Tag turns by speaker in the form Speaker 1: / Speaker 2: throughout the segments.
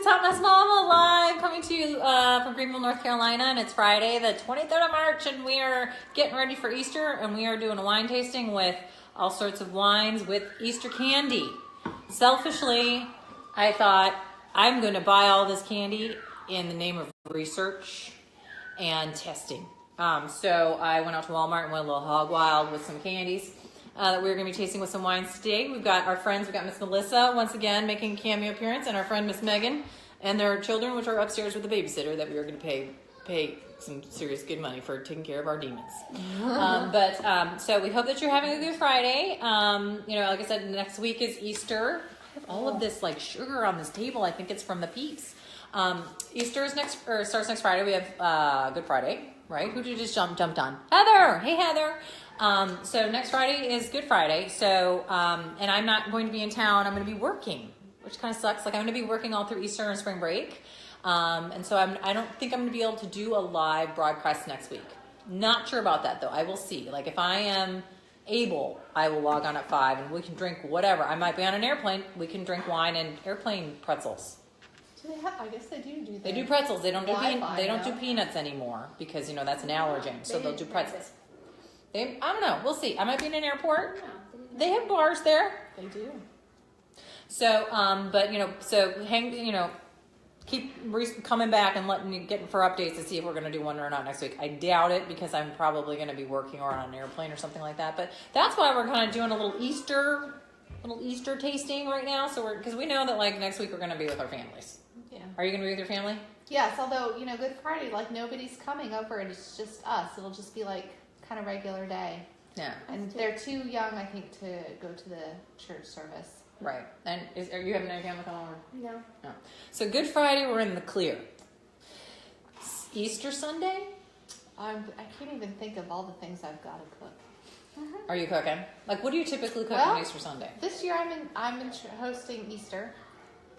Speaker 1: it's Hot Mess Mama live coming to you from Greenville, North Carolina, and it's Friday, the 23rd of March, and we are getting ready for Easter, and we are doing a wine tasting with all sorts of wines with Easter candy. Selfishly, I thought I'm going to buy all this candy in the name of research and testing. So I went out to Walmart and went a little hog wild with some candies that we're going to be tasting with some wines today. We've got our friends. We've got Miss Melissa once again making a cameo appearance, and our friend Miss Megan and their children, which are upstairs with the babysitter that we are going to pay some serious good money for taking care of our demons. So we hope that you're having a good Friday. Like I said, next week is Easter. I have all of this like sugar on this table. I think it's from the Peeps. Easter is starts next Friday. We have Good Friday, right? Who did you just jumped on? Heather. Hey, Heather. So next Friday is Good Friday. So, and I'm not going to be in town. I'm going to be working, which kind of sucks. Like I'm going to be working all through Easter and spring break. And so I don't think I'm going to be able to do a live broadcast next week. Not sure about that though. I will see. Like if I am able, I will log on at 5 and we can drink whatever. I might be on an airplane. We can drink wine and airplane pretzels.
Speaker 2: Do they have? I guess they do.
Speaker 1: They do pretzels. They don't do peanuts anymore because that's an allergen. So they'll do pretzels. I don't know. We'll see. I might be in an airport. They have bars there.
Speaker 2: They do.
Speaker 1: So, keep coming back and letting me get for updates to see if we're going to do one or not next week. I doubt it because I'm probably going to be working or on an airplane or something like that. But that's why we're kind of doing a little Easter tasting right now. So because we know that like next week we're going to be with our families.
Speaker 2: Yeah.
Speaker 1: Are you going to be with your family?
Speaker 2: Yes. Although Good Friday, like nobody's coming over and it's just us. It'll just be like kind of regular day.
Speaker 1: Yeah.
Speaker 2: And they're too young, I think, to go to the church service.
Speaker 1: Right. And are you having any family come over?
Speaker 2: No.
Speaker 1: So Good Friday, we're in the clear. Easter Sunday?
Speaker 2: I can't even think of all the things I've got to cook.
Speaker 1: Are you cooking? Like, what do you typically cook on Easter Sunday?
Speaker 2: This year I'm hosting Easter.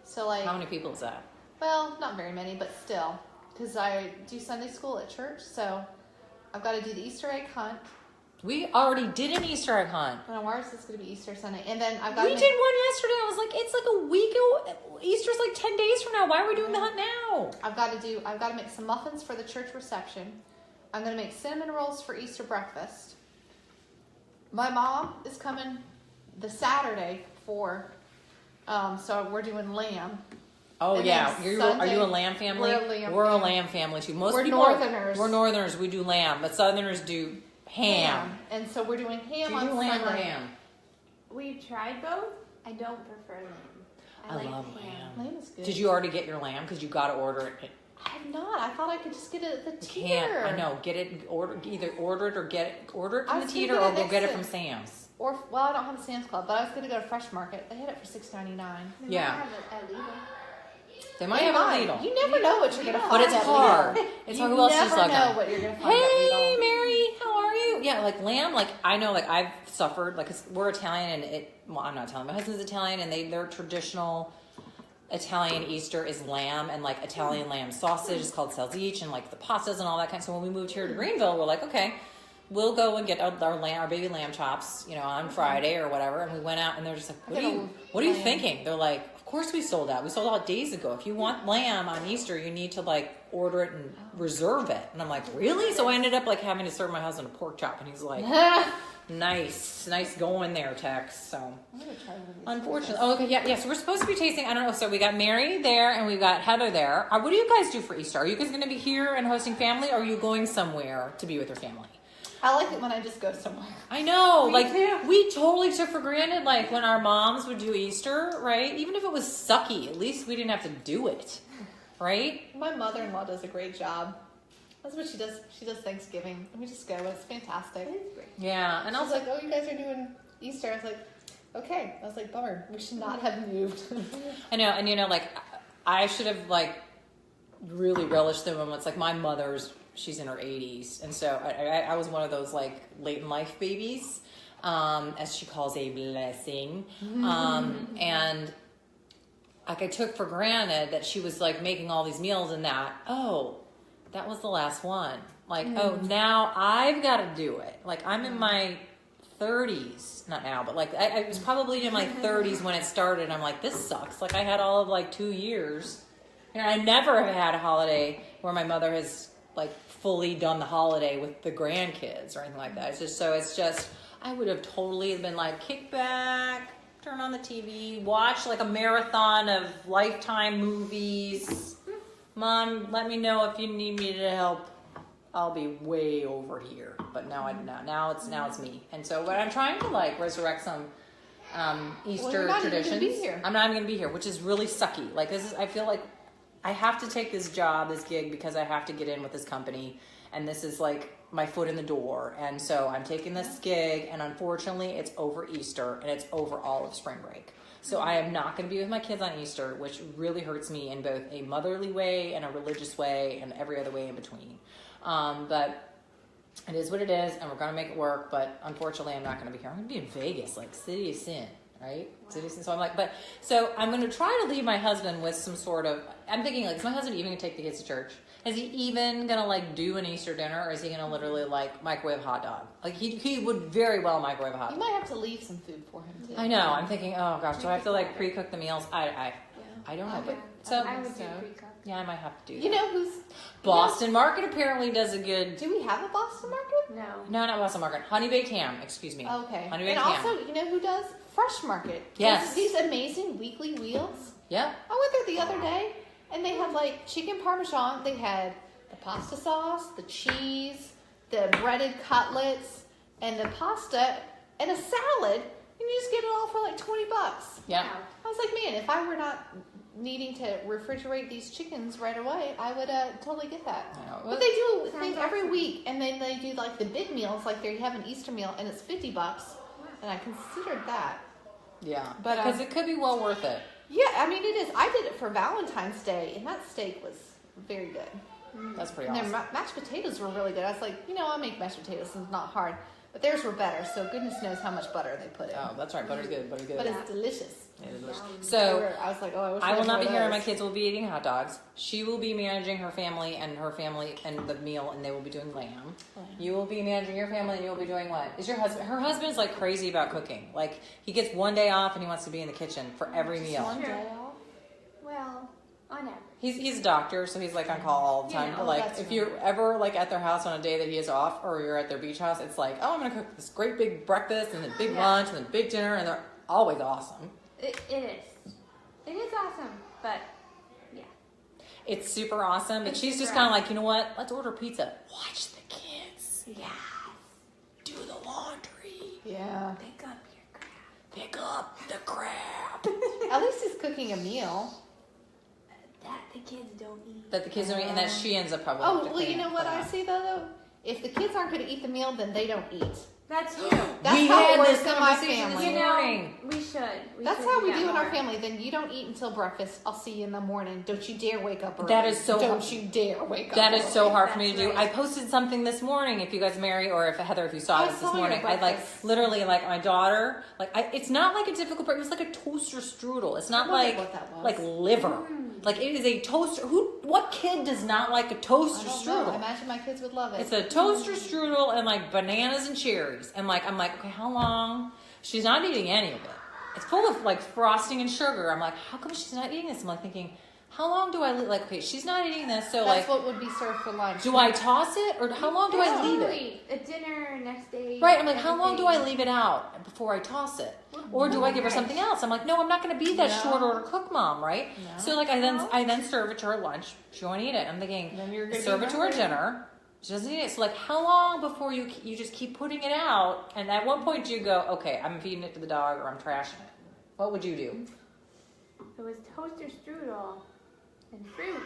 Speaker 2: So like.
Speaker 1: How many people is that?
Speaker 2: Well, not very many, but still, because I do Sunday school at church, so I've got to do the Easter egg hunt.
Speaker 1: We already did an Easter egg hunt.
Speaker 2: Well, why is this going to be Easter Sunday? And then I've got.
Speaker 1: We did one yesterday. I was like, it's like a week. Easter's like 10 days from now. Why are we doing the hunt now?
Speaker 2: I've got to make some muffins for the church reception. I'm going to make cinnamon rolls for Easter breakfast. My mom is coming the Saturday for, so we're doing lamb.
Speaker 1: Oh,
Speaker 2: and
Speaker 1: yeah. Are you a lamb family?
Speaker 2: We're
Speaker 1: a lamb family, too.
Speaker 2: We're Northerners.
Speaker 1: We're Northerners. We do lamb, but Southerners do ham.
Speaker 2: And so we're doing ham
Speaker 1: on Sunday. Do you do lamb or ham?
Speaker 3: We've tried both. I don't prefer lamb.
Speaker 1: I love lamb.
Speaker 2: Lamb is good.
Speaker 1: Did you already get your lamb? Because you got to order it.
Speaker 2: I have not. I thought I could just get it at the
Speaker 1: You
Speaker 2: teeter.
Speaker 1: can't. I know. Either order it or order it from the teeter, or go get it from Sam's.
Speaker 2: I don't have a Sam's Club, but I was going to go to Fresh Market. They had it for $6.99.
Speaker 1: Yeah.
Speaker 3: They might have it at Lidl.
Speaker 1: They might have a Lidl.
Speaker 2: You never know what you're going to find.
Speaker 1: But it's hard. It's hard. Who else is looking?
Speaker 2: You never know what you're going to find.
Speaker 1: Hey, Mary, how are you? Yeah, like lamb. Like I know, like I've suffered. Like 'cause we're Italian, and I'm not Italian. My husband's Italian, and their traditional Italian Easter is lamb and like Italian lamb sausage. It's called salsiccia, and like the pastas and all that kind. So when we moved here to Greenville, we're like, okay, we'll go and get our baby lamb chops, on Friday or whatever. And we went out, and they're just like, what are you thinking? They're like, of course we sold out. We sold out days ago. If you want lamb on Easter, you need to like order it and reserve it. And I'm like, really? So I ended up like having to serve my husband a pork chop, and he's like, nice going there, Tex. So
Speaker 2: I'm gonna try one of these.
Speaker 1: unfortunately, okay, yeah. So we're supposed to be tasting. I don't know. So we got Mary there, and we've got Heather there. What do you guys do for Easter? Are you guys going to be here and hosting family, or are you going somewhere to be with your family?
Speaker 2: I like it when I just go somewhere.
Speaker 1: I know,
Speaker 2: Me too.
Speaker 1: we totally took for granted, like when our moms would do Easter, right? Even if it was sucky, at least we didn't have to do it, right?
Speaker 2: My mother-in-law does a great job. That's what she does. She does Thanksgiving. And we just go. It's fantastic.
Speaker 1: Yeah, and
Speaker 2: I was like, oh, you guys are doing Easter. I was like, okay. I was like, bummer. We should not have moved.
Speaker 1: I know, and like I should have like really relished the moments. Like my mother's. She's in her 80s, and so I was one of those like late in life babies, as she calls a blessing, and like I took for granted that she was like making all these meals, and that was the last one. Like now I've got to do it. Like I'm in my 30s, not now, but like I was probably in my 30s when it started. I'm like, this sucks. Like I had all of like 2 years I never have had a holiday where my mother has like fully done the holiday with the grandkids or anything like that. It's just I would have totally been like kick back, turn on the TV, watch like a marathon of Lifetime movies. Mom, let me know if you need me to help. I'll be way over here. But now it's me. And so, but I'm trying to like resurrect some Easter traditions. I'm not even gonna be here, which is really sucky. Like I feel like I have to take this gig, because I have to get in with this company, and this is like my foot in the door. And so I'm taking this gig, and unfortunately, it's over Easter and it's over all of spring break. So I am not going to be with my kids on Easter, which really hurts me in both a motherly way and a religious way and every other way in between. But it is what it is, and we're going to make it work. But unfortunately, I'm not going to be here. I'm going to be in Vegas, like City of Sin, right? Wow. City of Sin. So I'm like, so I'm going to try to leave my husband with some sort of. I'm thinking, like, is my husband even going to take the kids to church? Is he even going to like do an Easter dinner, or is he going to literally like microwave a hot dog? Like he would very well microwave a hot dog.
Speaker 2: You might have to leave some food for him too.
Speaker 1: I know. I'm thinking, oh gosh, do I have to like pre-cook the meals? I don't know. But so
Speaker 3: I would do pre-cook.
Speaker 1: Yeah, I might have to do that.
Speaker 2: You know who's
Speaker 1: Boston Market apparently does a good.
Speaker 2: Do we have a Boston Market?
Speaker 1: No, not Boston Market. Honey Baked Ham. Excuse me.
Speaker 2: Okay.
Speaker 1: Honey Baked
Speaker 2: Ham.
Speaker 1: And
Speaker 2: also, you know who does Fresh Market?
Speaker 1: Yes.
Speaker 2: These amazing weekly wheels.
Speaker 1: Yeah.
Speaker 2: I went there the other day, and they had like chicken parmesan. They had the pasta sauce, the cheese, the breaded cutlets, and the pasta, and a salad. And you just get it all for like $20.
Speaker 1: Yeah.
Speaker 2: I was like, man, if I were not needing to refrigerate these chickens right away, I would totally get that. But they do a thing every week, and then they do like the big meals, like they have an Easter meal, and it's $50, and I considered that.
Speaker 1: Yeah, but because it could be well worth it.
Speaker 2: Yeah, I mean it is. I did it for Valentine's Day, and that steak was very good.
Speaker 1: That's pretty
Speaker 2: and
Speaker 1: awesome.
Speaker 2: their mashed potatoes were really good. I was like, I'll make mashed potatoes. It's not hard. But theirs were better, so goodness knows how much butter they put in.
Speaker 1: Oh, that's right. Butter's good. Butter's good.
Speaker 2: But it's delicious.
Speaker 1: It is delicious. So
Speaker 2: I was like, I wish
Speaker 1: I will not be here, and my kids will be eating hot dogs. She will be managing her family and the meal, and they will be doing lamb. You will be managing your family, and you will be doing what? Is your husband? Her husband is like crazy about cooking. Like he gets one day off, and he wants to be in the kitchen for every meal.
Speaker 2: One day off?
Speaker 3: Well, on average.
Speaker 1: He's a doctor, so he's like on call all the time. But like if you're ever like at their house on a day that he is off, or you're at their beach house, it's like, I'm gonna cook this great big breakfast and then big lunch and then big dinner, and they're always awesome.
Speaker 3: It is. It is awesome, but yeah.
Speaker 1: It's super awesome, but she's just kind of like, you know what? Let's order pizza. Watch the kids.
Speaker 3: Yeah.
Speaker 1: Do the laundry.
Speaker 2: Yeah.
Speaker 3: Pick up your crap.
Speaker 1: Pick up the crap.
Speaker 2: At least he's cooking a meal.
Speaker 3: That the kids don't eat.
Speaker 1: That the kids don't eat, and that she ends up probably.
Speaker 2: Oh, well, you know what I say though? If the kids aren't going to eat the meal, then they don't eat.
Speaker 3: That's true.
Speaker 2: That's
Speaker 1: we
Speaker 2: how
Speaker 1: had
Speaker 2: it works
Speaker 1: this
Speaker 2: in my
Speaker 1: conversation
Speaker 2: family.
Speaker 1: this morning.
Speaker 3: We should.
Speaker 2: That's how we do in our family. Then you don't eat until breakfast. I'll see you in the morning. Don't you dare wake up early.
Speaker 1: That is so
Speaker 2: Don't you dare wake up
Speaker 1: That is
Speaker 2: early.
Speaker 1: so hard for me to do.
Speaker 3: Right.
Speaker 1: I posted something this morning. If you guys marry, or if Heather, if you saw this
Speaker 2: saw your
Speaker 1: morning, I like
Speaker 2: breakfast.
Speaker 1: literally like my daughter. Like it's not like a difficult breakfast. It's like a toaster strudel. It's not
Speaker 2: wondered
Speaker 1: like
Speaker 2: what that was.
Speaker 1: like liver. Like it is a toaster. What kid does not like a toaster
Speaker 2: I don't know. I
Speaker 1: strudel?
Speaker 2: imagine my kids would love it.
Speaker 1: It's a toaster strudel and like bananas and cherries. And like I'm like, okay, how long? She's not eating any of it. It's full of like frosting and sugar. I'm like, how come she's not eating this? I'm like thinking, how long do I leave? Like, okay, she's not eating this, so
Speaker 2: That's
Speaker 1: like,
Speaker 2: what would be served for lunch.
Speaker 1: do I toss it or how long do I leave it?
Speaker 3: Absolutely. A dinner next day.
Speaker 1: Right, I'm like, how long do I
Speaker 3: everything.
Speaker 1: leave it out before I toss it? Or do I give her something else? I'm like, no, I'm not going to be that
Speaker 2: No.
Speaker 1: short order cook mom, right?
Speaker 2: No.
Speaker 1: So like I then serve it to her lunch. She won't eat it. I'm thinking,
Speaker 2: Then you're gonna
Speaker 1: serve
Speaker 2: be
Speaker 1: it to her
Speaker 2: hungry.
Speaker 1: dinner. She doesn't eat it. So like, how long before you just keep putting it out? And at one point you go, okay, I'm feeding it to the dog or I'm trashing it. What would you do?
Speaker 3: It was toaster strudel and fruit.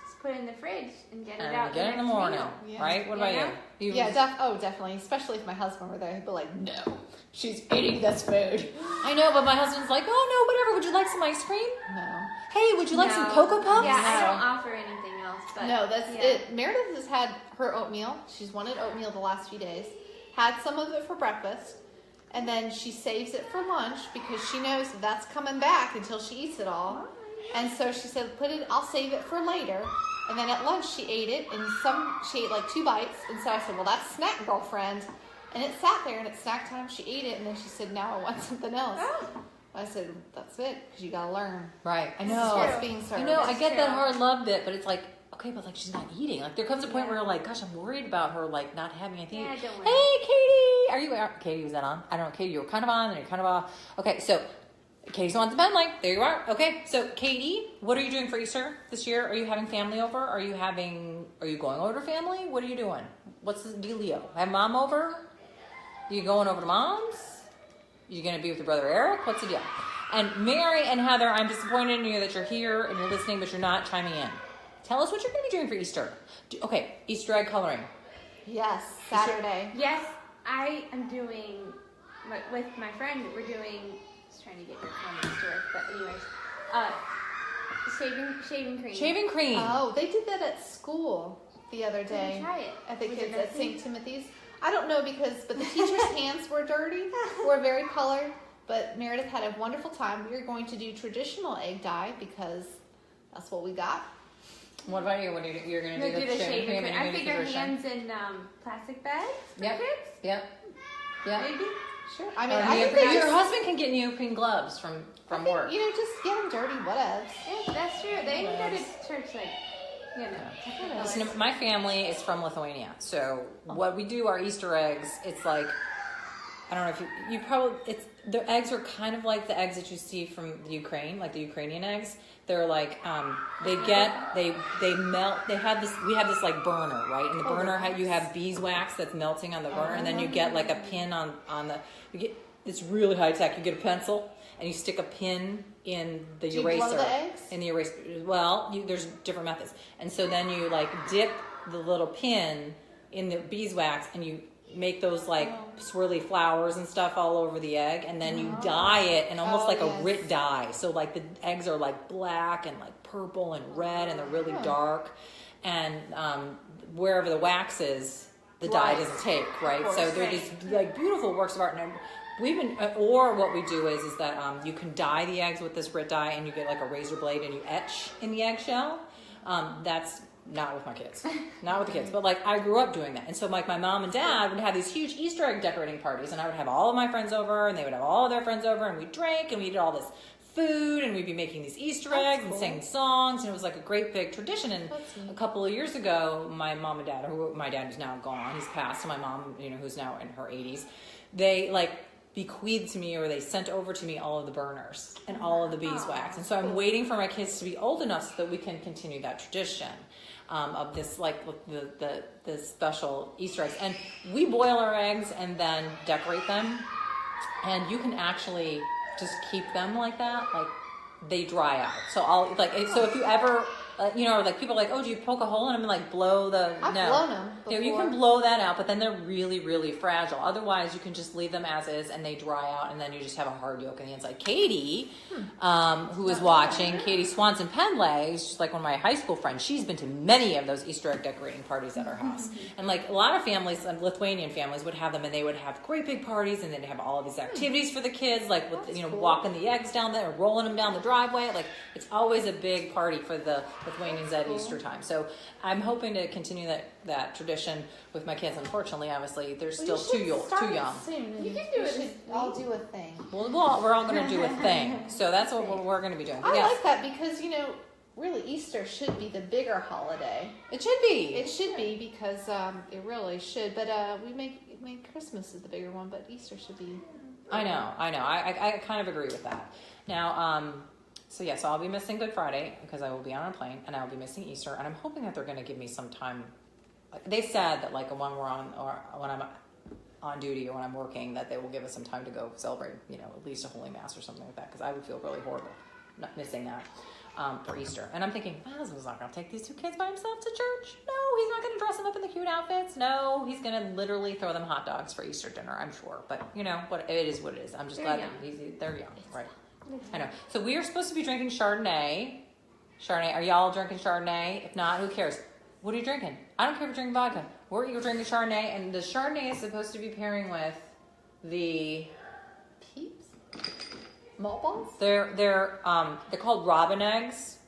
Speaker 3: Just put it in the fridge and get it
Speaker 1: And
Speaker 3: out.
Speaker 1: get it in the
Speaker 3: next
Speaker 1: morning,
Speaker 3: meal.
Speaker 2: Yeah.
Speaker 1: right? What
Speaker 3: You
Speaker 1: about
Speaker 3: know?
Speaker 1: you?
Speaker 2: Yeah, definitely. Especially if my husband were there, he'd be like, "No, she's eating this food."
Speaker 1: I know, but my husband's like, oh no, whatever. Would you like some ice cream?
Speaker 2: No,
Speaker 1: Hey, would you like some
Speaker 3: No.
Speaker 1: Cocoa Puffs?
Speaker 3: Yeah, I
Speaker 2: No.
Speaker 3: don't offer anything else. But
Speaker 2: no, that's
Speaker 3: yeah.
Speaker 2: it. Meredith has had her oatmeal. She's wanted oatmeal the last few days. Had some of it for breakfast, and then she saves it for lunch because she knows that's coming back until she eats it all. And so she said, I'll save it for later. And then at lunch she ate it, and she ate like 2 bites. And so I said, well, that's snack, girlfriend. And it sat there, and it's snack time. She ate it, and then she said, now I want something else. I said, that's it, because you got to learn.
Speaker 1: Right. I
Speaker 2: This is
Speaker 1: know.
Speaker 2: what's being served.
Speaker 1: You know, I
Speaker 3: That's
Speaker 1: get
Speaker 3: true.
Speaker 1: that hard love bit, but it's like, okay, but like she's not eating. Like there comes a point where you're like, gosh, I'm worried about her like not having anything.
Speaker 3: Yeah, don't worry.
Speaker 1: Hey, Katie, are you? Katie, was that on? I don't know, Katie. You were kind of on, and you're kind of off. Okay, so Katie's the one at the pen line. There you are. Okay, so Katie, what are you doing for Easter this year? Are you having family over? Are you going over to family? What are you doing? What's the dealio? Have mom over? You going over to mom's? You gonna be with your brother Eric? What's the deal? And Mary and Heather, I'm disappointed in you that you're here and you're listening, but you're not chiming in. Tell us what you're going to be doing for Easter. Okay, Easter egg coloring.
Speaker 2: Yes, Saturday.
Speaker 3: Yes, I am doing, with my friend, we're doing, just trying to get your comments direct, but anyways, shaving cream.
Speaker 1: Shaving cream.
Speaker 2: Oh, they did that at school the other
Speaker 3: Did
Speaker 2: day.
Speaker 3: you try it?
Speaker 2: At the
Speaker 3: Was
Speaker 2: kids
Speaker 3: it
Speaker 2: at
Speaker 3: messy?
Speaker 2: St. Timothy's. I don't know but the teachers' hands were dirty, were very colored. But Meredith had a wonderful time. We are going to do traditional egg dye because that's what we got.
Speaker 1: What about you? What are you're going to
Speaker 3: We'll
Speaker 1: do?
Speaker 3: do the shaving cream.
Speaker 1: and
Speaker 3: I
Speaker 1: you're gonna do
Speaker 3: figure
Speaker 1: tradition?
Speaker 3: hands in plastic bags for
Speaker 1: Yep.
Speaker 3: kids,
Speaker 1: Yep. Yep.
Speaker 3: maybe.
Speaker 2: Sure. I mean, I
Speaker 1: Your
Speaker 2: think they
Speaker 1: your
Speaker 2: just,
Speaker 1: husband can get neoprene gloves from
Speaker 2: I think,
Speaker 1: work.
Speaker 2: you know, just get them dirty, whatevs.
Speaker 3: Yeah, that's true. They even go to church like, you know.
Speaker 1: Listen, my family is from Lithuania, so what we do, our Easter eggs, it's like, I don't know if you probably, the eggs are kind of like the eggs that you see from the Ukraine, like the Ukrainian eggs. They're like, they melt, we have this like burner, right? And the burner, you have beeswax that's melting on the burner, and then you get like a pin on it's really high tech. You get a pencil, and you stick a pin in the
Speaker 2: Do you
Speaker 1: eraser.
Speaker 2: blow the eggs?
Speaker 1: In the eraser. Well, there's different methods. And so then you like dip the little pin in the beeswax and you make those like swirly flowers and stuff all over the egg, and then you dye it and almost like a Rit dye. So like the eggs are like black and like purple and red and they're really dark. And wherever the wax is, the dye doesn't take, right? So they're these like beautiful works of art. And we've been, or what we do is that you can dye the eggs with this Rit dye, and you get like a razor blade and you etch in the eggshell. That's not with my kids, not with the kids, but like I grew up doing that. And so like my mom and dad would have these huge Easter egg decorating parties, and I would have all of my friends over, and they would have all of their friends over, and we drank and we did all this food, and we'd be making these Easter eggs and singing songs, and it was like a great big tradition. And a couple of years ago, my mom and dad, my dad is now gone, he's passed, and my mom, who's now in her 80s, they like bequeathed to me, or they sent over to me all of the burners and all of the beeswax. And so I'm waiting for my kids to be old enough so that we can continue that tradition of this, like the special Easter eggs. And we boil our eggs and then decorate them, and you can actually just keep them like that, like they dry out. So so if you ever like people are like, oh, do you poke a hole in them and like blow the?
Speaker 2: I've
Speaker 1: no.
Speaker 2: blown them
Speaker 1: Yeah, you can blow that out, but then they're really, really fragile. Otherwise, you can just leave them as is, and they dry out, and then you just have a hard yolk on the inside. Katie, who is watching, Katie Swanson Penlay, she's like one of my high school friends. She's been to many of those Easter egg decorating parties at our house. And like a lot of families, Lithuanian families, would have them, and they would have great big parties, and they'd have all of these activities for the kids, like with walking the eggs down there, or rolling them down the driveway. Like it's always a big party for the Lithuanians at Easter time. So I'm hoping to continue that tradition with my kids. Unfortunately, obviously, they're still too young.
Speaker 2: Soon.
Speaker 3: You can do it.
Speaker 2: Should all do a thing.
Speaker 1: Well, we're all going to do a thing. So that's what we're going to be doing.
Speaker 2: I like that because really Easter should be the bigger holiday.
Speaker 1: It should be.
Speaker 2: It should be because it really should. But we make Christmas is the bigger one, but Easter should be.
Speaker 1: I know. I kind of agree with that. Now, so I'll be missing Good Friday because I will be on a plane, and I'll be missing Easter, and I'm hoping that they're going to give me some time. They said that like when we're on, or when I'm on duty, or when I'm working, that they will give us some time to go celebrate, at least a Holy Mass or something like that, because I would feel really horrible not missing that for Easter. And I'm thinking, my husband's not going to take these two kids by himself to church. No, he's not going to dress them up in the cute outfits. No, he's going to literally throw them hot dogs for Easter dinner, I'm sure. But what it is, what it is. I'm just glad that they're young, right? I know. So we are supposed to be drinking Chardonnay. Are y'all drinking Chardonnay? If not, who cares? What are you drinking? I don't care if you're drinking vodka. We're drinking Chardonnay, and the Chardonnay is supposed to be pairing with the
Speaker 2: Peeps? Malt balls?
Speaker 1: They're called robin eggs,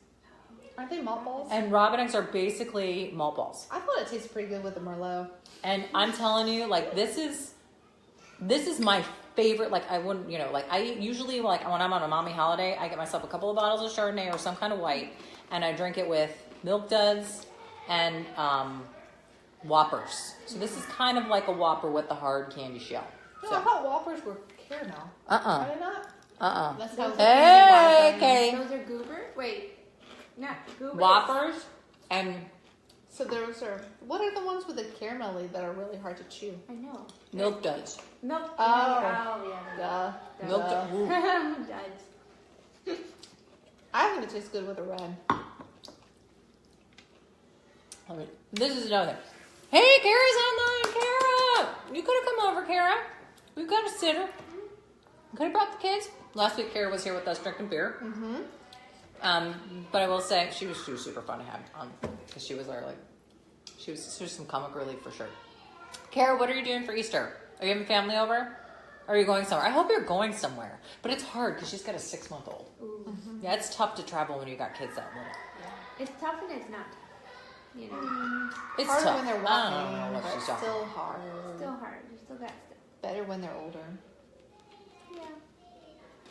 Speaker 2: Aren't they malt balls?
Speaker 1: and robin eggs are basically malt balls.
Speaker 2: I thought it tasted pretty good with the Merlot.
Speaker 1: And I'm telling you, like this is my favorite, like I wouldn't, like I usually, like when I'm on a mommy holiday, I get myself a couple of bottles of Chardonnay or some kind of white, and I drink it with Milk Duds and Whoppers. So this is kind of like a Whopper with the hard candy shell.
Speaker 2: No, I thought Whoppers were caramel. Are they not? That's how
Speaker 1: Hey, okay.
Speaker 3: Those are Goober? Wait, not Goober.
Speaker 1: Whoppers and
Speaker 2: So those are, what are the ones with the caramelly that are really hard to chew?
Speaker 3: I know.
Speaker 1: Milk Duds.
Speaker 3: Milk.
Speaker 2: Oh.
Speaker 3: Yeah.
Speaker 1: Milk Duds. Ooh.
Speaker 3: Duds.
Speaker 2: I think it tastes good with a red.
Speaker 1: This is another thing. Hey, Kara's online. Kara, you could have come over, Kara. We've got a sitter. Could have brought the kids. Last week, Kara was here with us drinking beer. But I will say she was super fun to have on because she was she was some comic relief for sure. Kara, what are you doing for Easter? Are you having family over? Or are you going somewhere? I hope you're going somewhere, but it's hard because she's got a 6-month-old. Yeah, it's tough to travel when you got kids that little.
Speaker 3: Yeah. It's tough and it's not tough. You know,
Speaker 2: It's
Speaker 1: It's
Speaker 2: harder
Speaker 1: tough.
Speaker 2: when they're
Speaker 1: I
Speaker 2: walking,
Speaker 1: don't know what
Speaker 2: but
Speaker 1: she's talking
Speaker 2: still hard.
Speaker 3: still hard. You still got stuff.
Speaker 2: Better when they're older.
Speaker 3: Yeah.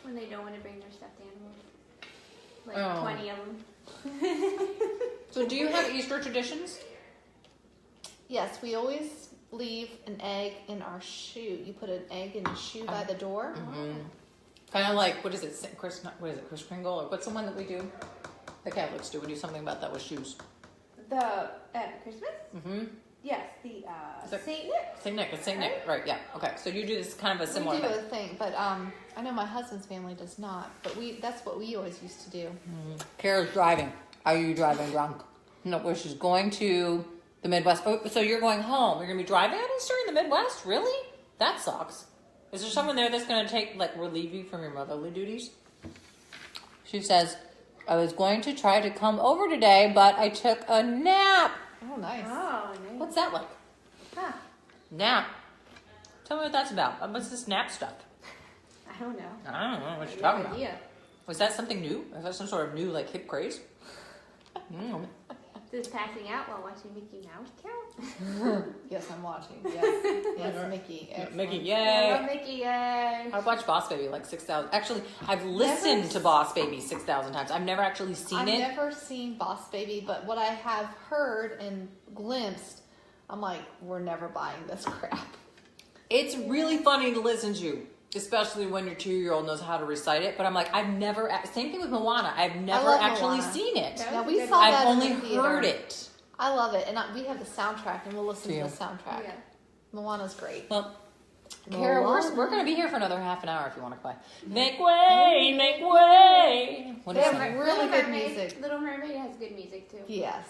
Speaker 3: When they don't want to bring their stuffed animals. Like
Speaker 1: Oh.
Speaker 3: 20 of them.
Speaker 1: So do you have Easter traditions?
Speaker 2: Yes, we always leave an egg in our shoe. You put an egg in your shoe by the door.
Speaker 1: Kind of like, what is it, Chris Kringle? Or what's the one that we do? The Catholics do. We do something about that with shoes.
Speaker 3: The Christmas?
Speaker 1: Mm-hmm.
Speaker 3: Yes, the
Speaker 1: that-
Speaker 3: Saint Nick.
Speaker 1: St. Nick. It's St. Nick. Right, yeah. Okay, so you do this kind of a similar
Speaker 2: We do
Speaker 1: thing.
Speaker 2: a thing, but I know my husband's family does not. But that's what we always used to do.
Speaker 1: Kara's driving. Are you driving drunk? No, where she's going to the Midwest. Oh, so you're going home. You're going to be driving on Easter in the Midwest? Really? That sucks. Is there someone there that's going to relieve you from your motherly duties? She says, I was going to try to come over today, but I took a nap.
Speaker 2: Oh, nice.
Speaker 3: Oh, nice.
Speaker 1: What's that like?
Speaker 3: Huh.
Speaker 1: Nap. Tell me what that's about. What's this nap stuff?
Speaker 3: I don't know.
Speaker 1: I don't know what you're
Speaker 3: No
Speaker 1: talking about.
Speaker 3: idea.
Speaker 1: Was that something new? Is that some sort of new hip craze?
Speaker 3: Just passing out while watching Mickey Mouse Carol.
Speaker 2: Yes, I'm watching. Yes, yes, Mickey.
Speaker 1: Yeah,
Speaker 2: Excellent.
Speaker 1: Mickey,
Speaker 3: Yeah,
Speaker 1: yay!
Speaker 3: Mickey, yay.
Speaker 1: I've watched Boss Baby 6,000. Actually, I've listened to Boss Baby 6,000 times. I've never actually seen
Speaker 2: I've
Speaker 1: it.
Speaker 2: never seen Boss Baby, but what I have heard and glimpsed, I'm like, we're never buying this crap.
Speaker 1: It's really funny to listen to, especially when your 2-year-old knows how to recite it. But I'm like, I've never. Same thing with Moana. I've never
Speaker 2: love
Speaker 1: actually
Speaker 2: Moana.
Speaker 1: seen it.
Speaker 3: That
Speaker 2: Now
Speaker 3: was a
Speaker 2: we
Speaker 3: good
Speaker 2: saw
Speaker 3: one.
Speaker 2: that
Speaker 1: I've
Speaker 2: in
Speaker 1: only
Speaker 2: the theater.
Speaker 1: heard it.
Speaker 2: I love it, and we have the soundtrack, and we'll listen to
Speaker 1: Yeah.
Speaker 2: the soundtrack.
Speaker 3: Yeah.
Speaker 2: Moana's great.
Speaker 1: Well, Kara,
Speaker 2: Moana.
Speaker 1: we're going to be here for another half an hour if you want to play. Make way, make way. What
Speaker 2: They
Speaker 1: is
Speaker 2: have
Speaker 1: that?
Speaker 2: really
Speaker 3: Little
Speaker 2: good
Speaker 3: Mermaid,
Speaker 2: music.
Speaker 3: Little Mermaid has good music too.
Speaker 2: Yes.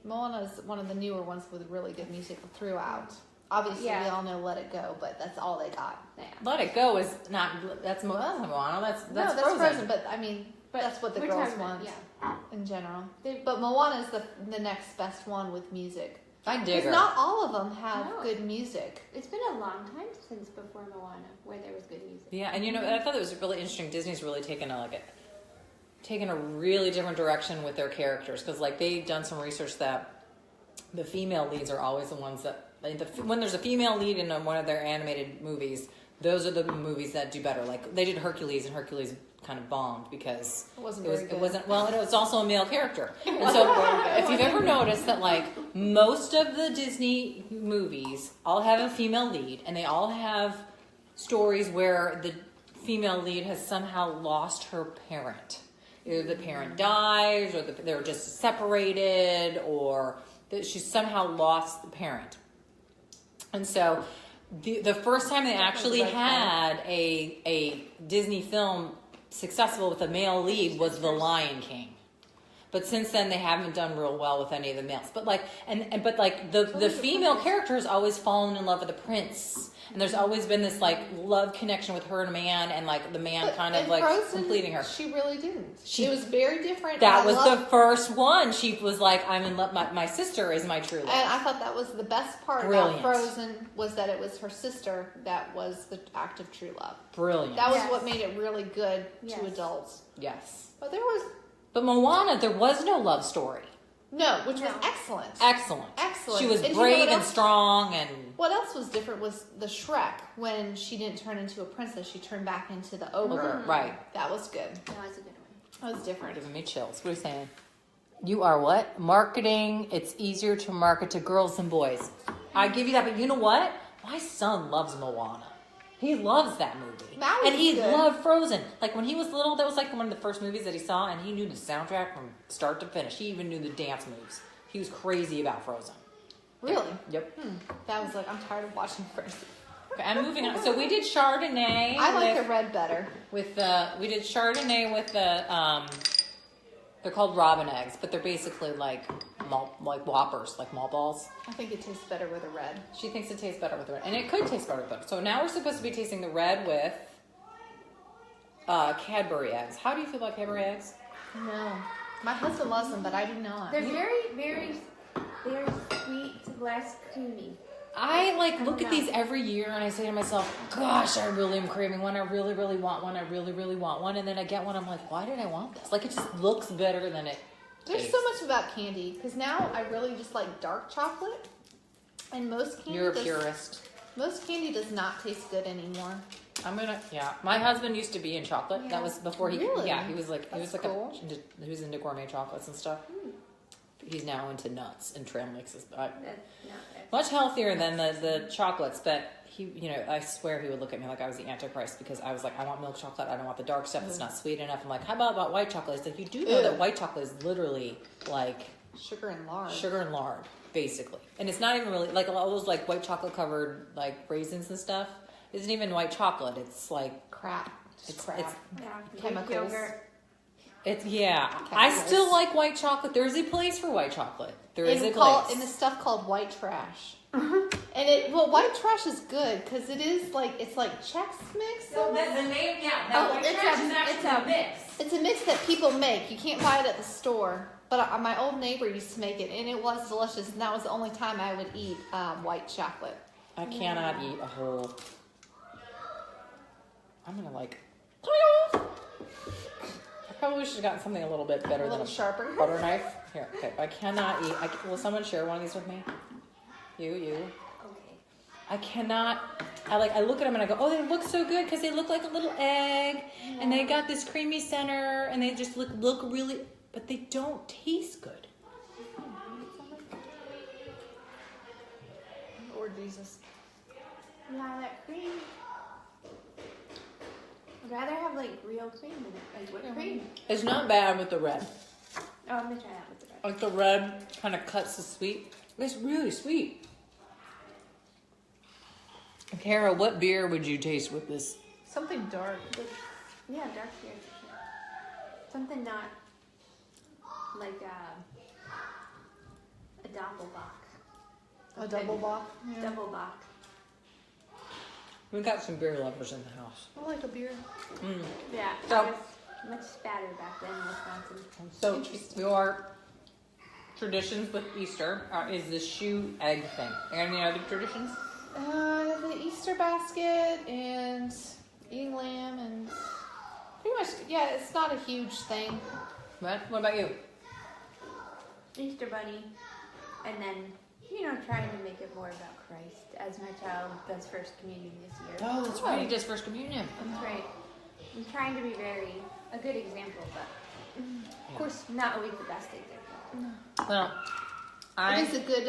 Speaker 2: Moana is one of the newer ones with really good music throughout. Obviously,
Speaker 3: Yeah.
Speaker 2: we all know Let It Go, but that's all they got.
Speaker 3: Yeah.
Speaker 1: Let It Go is not. That's Moana. That's
Speaker 2: No, that's Frozen, but I mean,
Speaker 3: But
Speaker 2: that's what the
Speaker 3: we're
Speaker 2: girls
Speaker 3: talking about-
Speaker 2: want
Speaker 3: Yeah.
Speaker 2: in general.
Speaker 3: They-
Speaker 2: But Moana is the next best one with music.
Speaker 1: I dig
Speaker 2: Because
Speaker 1: her.
Speaker 2: not all of them have
Speaker 3: No.
Speaker 2: good music.
Speaker 3: It's been a long time since before Moana where there was good music.
Speaker 1: Yeah, and I thought it was really interesting. Disney's really taken a really different direction with their characters because they've done some research that the female leads are always the ones that when there's a female lead in one of their animated movies, those are the movies that do better. Like they did Hercules, and Hercules kind of bombed because
Speaker 2: It wasn't very good.
Speaker 1: it wasn't well. It was also a male character, and so if you've ever noticed that most of the Disney movies all have a female lead, and they all have stories where the female lead has somehow lost her parent. Either the parent dies, or they're just separated, or that she somehow lost the parent. And so the first time they actually had a Disney film successful with a male lead was The Lion King. But since then they haven't done real well with any of the males. But the female character has always fallen in love with the prince. And there's always been this love connection with her and a man, and the man
Speaker 2: But
Speaker 1: kind
Speaker 2: in
Speaker 1: of
Speaker 2: Frozen,
Speaker 1: completing her.
Speaker 2: She really didn't.
Speaker 1: She-
Speaker 2: It was very different.
Speaker 1: That
Speaker 2: and I
Speaker 1: was
Speaker 2: loved-
Speaker 1: the first one. She was like, I'm in love. My sister is my true love.
Speaker 2: And I thought that was the best part
Speaker 1: Brilliant.
Speaker 2: about Frozen was that it was her sister that was the act of true love.
Speaker 1: Brilliant.
Speaker 2: That was
Speaker 3: Yes.
Speaker 2: what made it really good
Speaker 3: Yes.
Speaker 2: to adults.
Speaker 1: Yes.
Speaker 2: But there was
Speaker 1: But Moana, there was no love story.
Speaker 2: No, which was
Speaker 3: No.
Speaker 2: excellent.
Speaker 1: Excellent.
Speaker 2: Excellent.
Speaker 1: She was
Speaker 2: And you know
Speaker 1: brave
Speaker 2: what
Speaker 1: and
Speaker 2: else?
Speaker 1: strong and
Speaker 2: What else was different was the Shrek. When she didn't turn into a princess, she turned back into the ogre.
Speaker 1: right.
Speaker 2: That was good.
Speaker 3: That was a good one.
Speaker 2: That was different.
Speaker 1: Giving me chills. What are you saying? You are what? Marketing. It's easier to market to girls than boys. I give you that, but you know what? My son loves Moana. He loves that movie.
Speaker 2: Maui's
Speaker 1: And he
Speaker 2: good.
Speaker 1: loved Frozen. Like when he was little, that was like one of the first movies that he saw, and he knew the soundtrack from start to finish. He even knew the dance moves. He was crazy about Frozen.
Speaker 2: Really?
Speaker 1: Yep.
Speaker 2: That was like, I'm tired of watching Frozen.
Speaker 1: Okay, I'm moving on. So we did Chardonnay.
Speaker 2: I like
Speaker 1: with,
Speaker 2: the red better.
Speaker 1: with the. We did Chardonnay with the. They're called Robin eggs, but they're basically like malt, like Whoppers, like malt balls.
Speaker 2: I think it tastes better with a red.
Speaker 1: She thinks it tastes better with the red, and it could taste better with it. So now we're supposed to be tasting the red with Cadbury eggs. How do you feel about Cadbury eggs?
Speaker 2: No. My husband loves them, but I do not.
Speaker 3: They're very sweet, less creamy.
Speaker 1: I like look at these every year and I say to myself, gosh, I really am craving one. I really, really want one. I really, really want one. And then I get one. I'm like, why did I want this? Like it just looks better than it
Speaker 2: There's
Speaker 1: tastes.
Speaker 2: so much about candy, because now I really just like dark chocolate. And most candy
Speaker 1: You're a purist.
Speaker 2: Most candy does not taste good anymore.
Speaker 1: Yeah. My husband used to be in chocolate.
Speaker 2: Yeah.
Speaker 1: That was before he,
Speaker 2: Really?
Speaker 1: yeah, he was like,
Speaker 2: That's cool.
Speaker 1: he was into gourmet chocolates and stuff. He's now into nuts and trail mixes.
Speaker 3: That's not
Speaker 1: Much healthier than the chocolates, but he, I swear he would look at me like I was the Antichrist because I was like, I want milk chocolate. I don't want the dark stuff. It's not sweet enough. I'm like, how about white chocolate? He's like, you do know
Speaker 2: Ew.
Speaker 1: that white chocolate is literally like
Speaker 2: Sugar and lard.
Speaker 1: sugar and lard, basically. And it's not even really, like all those like white chocolate covered like raisins and stuff isn't even white chocolate. It's like,
Speaker 2: Crap. Just
Speaker 1: It's-
Speaker 2: crap.
Speaker 1: it's-
Speaker 3: Yeah,
Speaker 2: Chemicals.
Speaker 3: yogurt.
Speaker 1: it's, yeah. I
Speaker 2: Chemicals.
Speaker 1: still like white chocolate. There's a place for white chocolate. There is a place.
Speaker 2: In the stuff called white trash. And white trash is good because it's like Chex Mix.
Speaker 1: the name, yeah.
Speaker 2: Oh, it's a mix that people make. You can't buy it at the store. But my old neighbor used to make it, and it was delicious. And that was the only time I would eat white chocolate.
Speaker 1: I cannot eat a whole. I'm gonna like. I probably should have gotten something a little bit better
Speaker 2: A
Speaker 1: than
Speaker 2: little
Speaker 1: a
Speaker 2: sharper.
Speaker 1: butter knife. Here, okay. I cannot eat. Will someone share one of these with me? You.
Speaker 3: Okay.
Speaker 1: I cannot. I look at them and I go, oh, they look so good because they look like a little egg, and they got this creamy center, and they just look really, but they don't taste good.
Speaker 2: Lord Jesus.
Speaker 3: Yeah, that cream. I'd rather have like real cream in it, like whipped cream.
Speaker 1: It's not bad with the red.
Speaker 3: Oh, I'm gonna try that with the red.
Speaker 1: Like the red kind of cuts the sweet. It's really sweet. Kara, what beer would you taste with this?
Speaker 2: Something dark.
Speaker 3: Yeah, dark beer. For sure. Something not like a Doppelbock.
Speaker 2: A double bock. Yeah.
Speaker 3: Doppelbock.
Speaker 1: We've got some beer lovers in the house.
Speaker 2: I like a beer.
Speaker 3: Yeah,
Speaker 1: So-
Speaker 3: I was much fatter back then in Wisconsin.
Speaker 1: So
Speaker 2: Interesting.
Speaker 1: your traditions with Easter is the shoe egg thing. Any other traditions?
Speaker 2: The Easter basket and eating lamb and pretty much, yeah, it's not a huge thing.
Speaker 1: What about you?
Speaker 3: Easter Bunny, and then, trying to make it more about Christ as my child does First Communion this year.
Speaker 1: Oh, that's right. He does First Communion.
Speaker 3: That's right. I'm trying to be a good example, but of course, not always the best example.
Speaker 1: Well,
Speaker 2: It is a good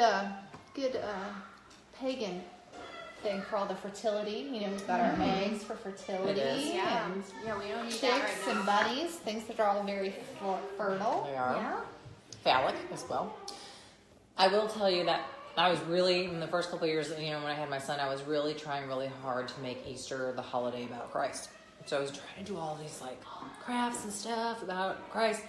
Speaker 2: pagan thing for all the fertility. We've got our eggs for fertility.
Speaker 1: It is.
Speaker 3: Yeah,
Speaker 2: And
Speaker 3: yeah, we don't need that right
Speaker 2: chicks
Speaker 3: now.
Speaker 2: and bunnies, things that are all very fertile.
Speaker 1: they are
Speaker 3: Yeah.
Speaker 1: phallic as well. I will tell you that I was really, in the first couple of years, when I had my son, I was really trying really hard to make Easter the holiday about Christ. So I was trying to do all these like crafts and stuff about Christ.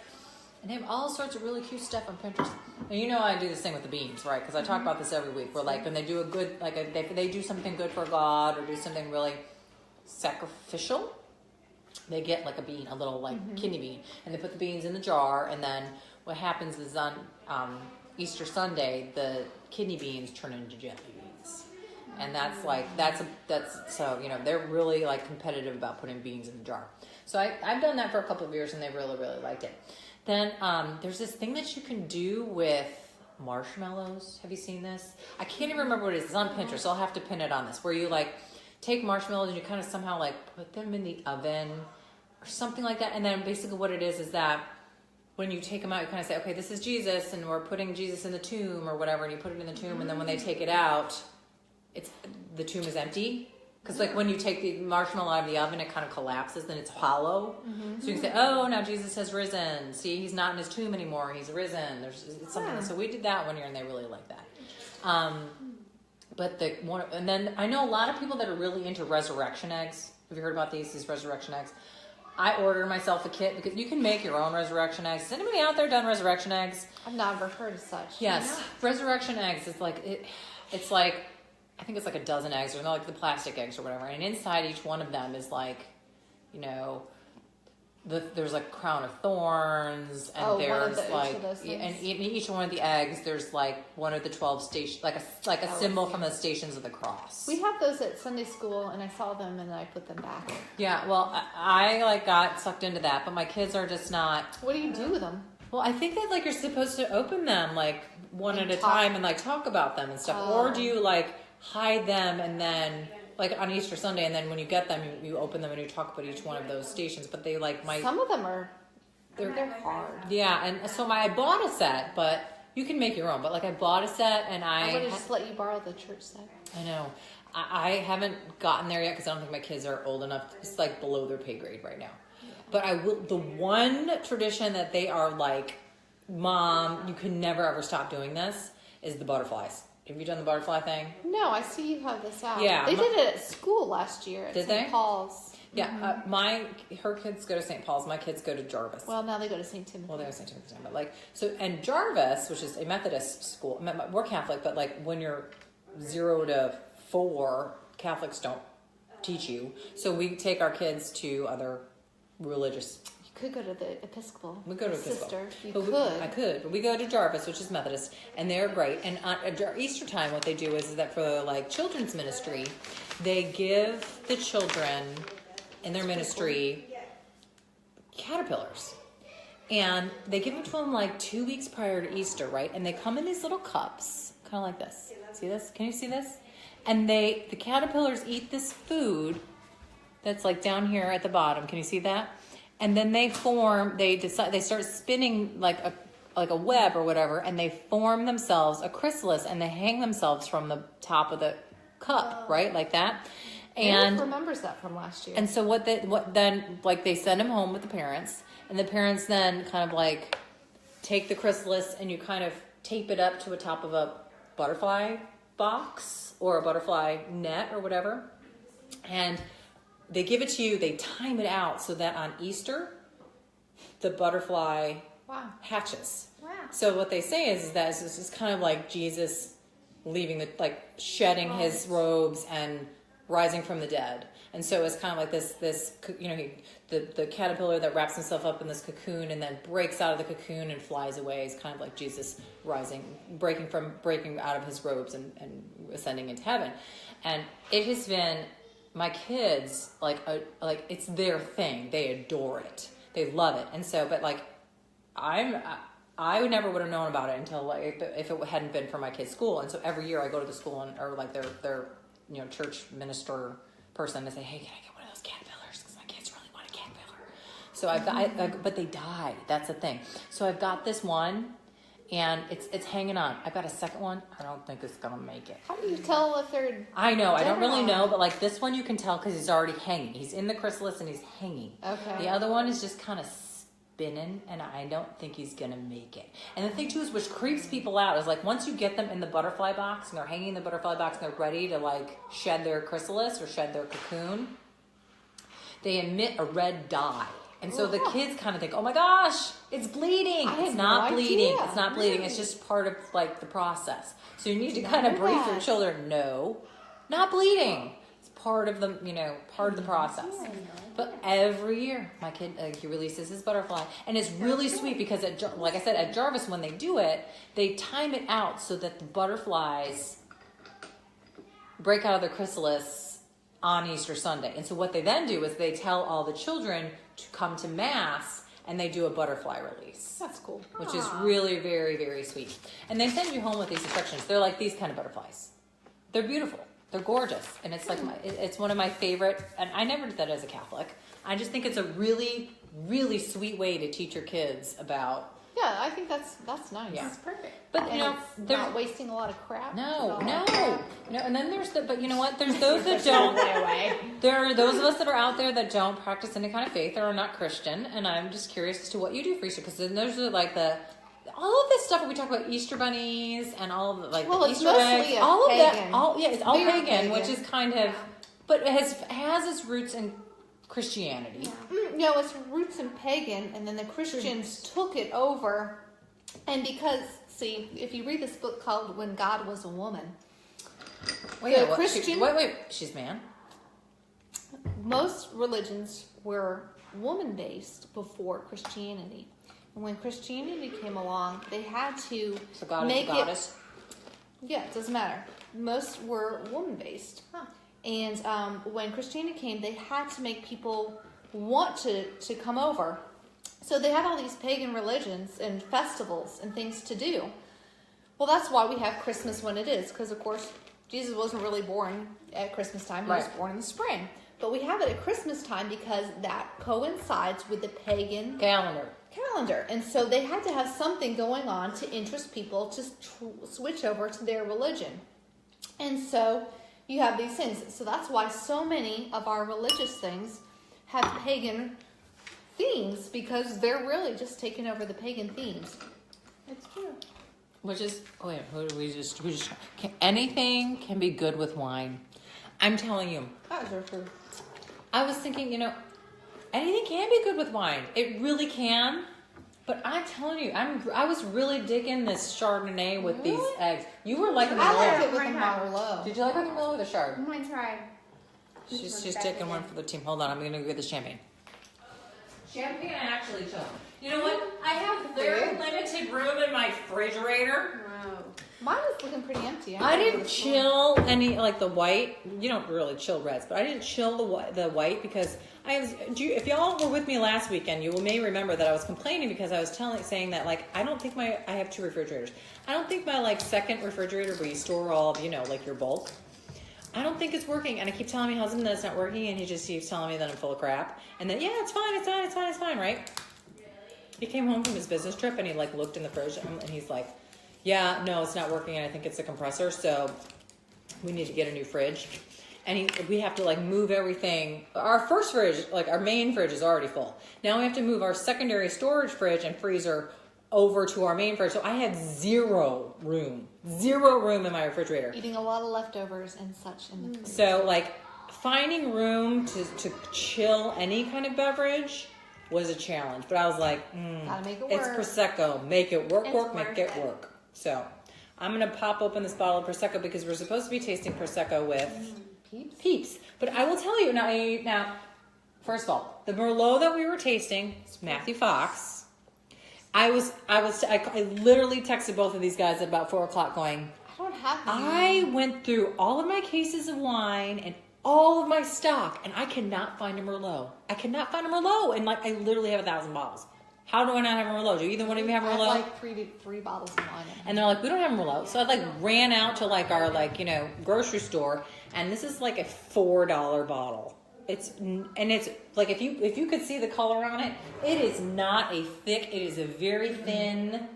Speaker 1: And they have all sorts of really cute stuff on Pinterest. And I do this thing with the beans, right? Because I talk about this every week. Where like when they do a good, like they do something good for God or do something really sacrificial, they get like a bean, a little like kidney bean, and they put the beans in the jar. And then what happens is on Easter Sunday, the kidney beans turn into jelly beans. And that's so they're really like competitive about putting beans in the jar. So I've done that for a couple of years, and they really, really liked it. Then there's this thing that you can do with marshmallows. Have you seen this? I can't even remember what it is. It's on Pinterest, so I'll have to pin it on this, where you like take marshmallows and you kind of somehow like put them in the oven or something like that. And then basically what it is that when you take them out, you kind of say, okay, this is Jesus, and we're putting Jesus in the tomb or whatever, and you put it in the tomb, and then when they take it out, the tomb is empty. Because like when you take the marshmallow out of the oven, it kind of collapses and it's hollow. So you can say, oh, now Jesus has risen. See, he's not in his tomb anymore. He's risen. It's something. So we did that one year, and they really liked that. But and then I know a lot of people that are really into resurrection eggs. Have you heard about these resurrection eggs? I ordered myself a kit because you can make your own resurrection eggs. Has anybody out there done resurrection eggs?
Speaker 2: I've never heard of such.
Speaker 1: Yes, resurrection eggs is like it's like. I think it's like a dozen eggs, or not like the plastic eggs or whatever. And inside each one of them is like, you know, there's like crown of thorns, and there's like, and in each one of the eggs, there's like one of the 12 stations, like a symbol from the Stations of the Cross.
Speaker 2: We have those at Sunday school, and I saw them, and I put them back.
Speaker 1: Yeah, well, I like got sucked into that, but my kids are just not.
Speaker 2: What do you do with them?
Speaker 1: Well, I think that like you're supposed to open them like one at a time and like talk about them and stuff, or do you like hide them and then like on Easter Sunday, and then when you get them, you open them and you talk about each one of those stations. But they like might.
Speaker 2: Some of them are. They're hard.
Speaker 1: Yeah, and so I bought a set, but you can make your own. But like I bought a set, and I
Speaker 2: would have just let you borrow the church set.
Speaker 1: I know. I haven't gotten there yet because I don't think my kids are old enough. It's like below their pay grade right now. Yeah. But I will. The one tradition that they are like, Mom, you can never ever stop doing this is the butterflies. Have you done the butterfly thing?
Speaker 2: No, I see you have this out.
Speaker 1: Yeah.
Speaker 2: They did it at school last year at St. Paul's.
Speaker 1: Yeah, her kids go to St. Paul's. My kids go to Jarvis.
Speaker 2: Well, now they go to St. Timothy.
Speaker 1: Well, they go to St. Timothy, but like and Jarvis, which is a Methodist school, we're Catholic, but like when you're 0 to 4, Catholics don't teach you. So we take our kids to other religious.
Speaker 2: Could go to the Episcopal.
Speaker 1: We go to
Speaker 2: Sister.
Speaker 1: Episcopal. I could, but we go to Jarvis, which is Methodist, and they're great. And at Easter time, what they do is that for like children's ministry, they give the children in their ministry caterpillars, and they give them to them like 2 weeks prior to Easter, right? And they come in these little cups, kind of like this. See this? Can you see this? And the caterpillars eat this food that's like down here at the bottom. Can you see that? And then they start spinning like a web or whatever, and they form themselves a chrysalis, and they hang themselves from the top of the cup, right, like that. And
Speaker 2: remembers that from last year.
Speaker 1: And so what then like they send them home with the parents, and the parents then kind of like take the chrysalis and you kind of tape it up to the top of a butterfly box or a butterfly net or whatever, and they give it to you. They time it out so that on Easter, the butterfly hatches.
Speaker 2: Wow.
Speaker 1: So what they say is that this is kind of like Jesus leaving shedding his robes and rising from the dead. And so it's kind of like this the caterpillar that wraps himself up in this cocoon and then breaks out of the cocoon and flies away. It's kind of like Jesus breaking out of his robes and ascending into heaven. And it has been. My kids, it's their thing. They adore it. They love it. And so, but I never would have known about it until if it hadn't been for my kids' school. And so every year I go to the school or their church minister person and say, hey, can I get one of those caterpillars? Because my kids really want a caterpillar. So I've got, but they die. That's the thing. So I've got this one. And it's hanging on. I've got a second one. I don't think it's going to make it.
Speaker 2: How do you tell if they're
Speaker 1: I know. I don't really know. But like this one you can tell because he's already hanging. He's in the chrysalis and he's hanging.
Speaker 2: Okay.
Speaker 1: The other one is just kind of spinning. And I don't think he's going to make it. And the thing too is which creeps people out is like once you get them in the butterfly box and they're hanging in the butterfly box and they're ready to like shed their chrysalis or shed their cocoon, they emit a red dye. And so the kids kind of think, oh my gosh, it's bleeding. It's not bleeding. It's not bleeding. It's just part of like the process. So you need to kind of brief your children, no, not bleeding. It's part of the, part of the process. But every year my kid, he releases his butterfly. And it's really sweet because like I said, at Jarvis, when they do it, they time it out so that the butterflies break out of their chrysalis on Easter Sunday. And so what they then do is they tell all the children to come to Mass, and they do a butterfly release.
Speaker 2: That's cool.
Speaker 1: Which is really, very, very sweet. And they send you home with these instructions. They're like these kind of butterflies. They're beautiful. They're gorgeous. And it's like it's one of my favorite, and I never did that as a Catholic. I just think it's a really, really sweet way to teach your kids about.
Speaker 2: Yeah, I think that's nice.
Speaker 1: Yeah.
Speaker 3: That's perfect.
Speaker 1: But
Speaker 2: And it's not wasting a lot of crap.
Speaker 1: No.
Speaker 2: at all.
Speaker 1: And then but you know what? There's those that don't. There are those of us that are out there that don't practice any kind of faith or are not Christian, and I'm just curious as to what you do for Easter, because then there's like all of this stuff when we talk about Easter bunnies and all of the, like
Speaker 2: Well, it's
Speaker 1: Easter eggs,
Speaker 2: mostly
Speaker 1: all of
Speaker 2: pagan.
Speaker 1: that, it's all
Speaker 2: Very
Speaker 1: pagan, which
Speaker 2: pagan.
Speaker 1: is kind of, but it has its roots in Christianity.
Speaker 2: No, it's roots in pagan, and then the Christians took it over. And because, see, if you read this book called When God Was a Woman,
Speaker 1: Wait,
Speaker 2: Christian-
Speaker 1: she's man.
Speaker 2: most religions were woman-based before Christianity. And when Christianity came along, they had to
Speaker 1: So God
Speaker 2: make
Speaker 1: is a goddess.
Speaker 2: Yeah, it doesn't matter. Most were woman-based. And when Christianity came, they had to make people want to come over. So they had all these pagan religions and festivals and things to do. Well, that's why we have Christmas when it is, because, of course, Jesus wasn't really born at Christmas time. He was
Speaker 1: Right.
Speaker 2: born in the spring. But we have it at Christmas time because that coincides with the pagan calendar. And so they had to have something going on to interest people to switch over to their religion. And so you have these things. So that's why so many of our religious things have pagan themes, because they're really just taking over the pagan themes.
Speaker 3: It's true.
Speaker 1: Which is, anything can be good with wine. I'm telling you.
Speaker 2: That is true.
Speaker 1: I was thinking, anything can be good with wine. It really can. But I'm telling you, I was really digging this Chardonnay with these eggs. You were liking the
Speaker 2: I like
Speaker 1: Merlot.
Speaker 2: it with the Merlot.
Speaker 1: Did you like the Merlot or the Chard?
Speaker 3: I'm gonna try.
Speaker 1: She's taking one for the team. Hold on, I'm gonna go get the champagne. Champagne actually chill. You know what? I have very limited room in my refrigerator.
Speaker 3: Wow.
Speaker 2: Mine is looking pretty empty.
Speaker 1: I didn't chill any, like the white. You don't really chill reds, but I didn't chill the white because if y'all were with me last weekend, you may remember that I was complaining because I was saying that like I don't think I have two refrigerators. I don't think my like second refrigerator where you store all of like your bulk. I don't think it's working, and I keep telling my husband that it's not working, and he just keeps telling me that I'm full of crap. And then it's fine, right? He came home from his business trip and he like looked in the fridge and he's like, yeah, no, it's not working, and I think it's the compressor, so we need to get a new fridge. And we have to like move everything. Our first fridge, like our main fridge, is already full. Now we have to move our secondary storage fridge and freezer over to our main fridge. So I had zero room in my refrigerator.
Speaker 2: Eating a lot of leftovers and such in the fridge.
Speaker 1: So like finding room to chill any kind of beverage was a challenge. But I was like,
Speaker 2: Gotta make it
Speaker 1: it's
Speaker 2: work.
Speaker 1: Prosecco. Make it work,
Speaker 3: It's
Speaker 1: make
Speaker 3: worth
Speaker 1: it
Speaker 3: it.
Speaker 1: work. So I'm going to pop open this bottle of Prosecco because we're supposed to be tasting Prosecco with Peeps. But I will tell you now, first of all, the Merlot that we were tasting, it's Matthew Fox. I literally texted both of these guys at about 4 o'clock going,
Speaker 2: I don't have
Speaker 1: I went through all of my cases of wine and all of my stock, and I cannot find a Merlot. And like I literally have 1,000 bottles. How do I not have a Merlot? Do either one of you have a
Speaker 2: I
Speaker 1: Merlot?
Speaker 2: have like three bottles of wine.
Speaker 1: And they're like, we don't have a Merlot. So I like ran out to like our grocery store, and this is like a $4 bottle. It's like if you could see the color on it, it is not a thick. It is a very thin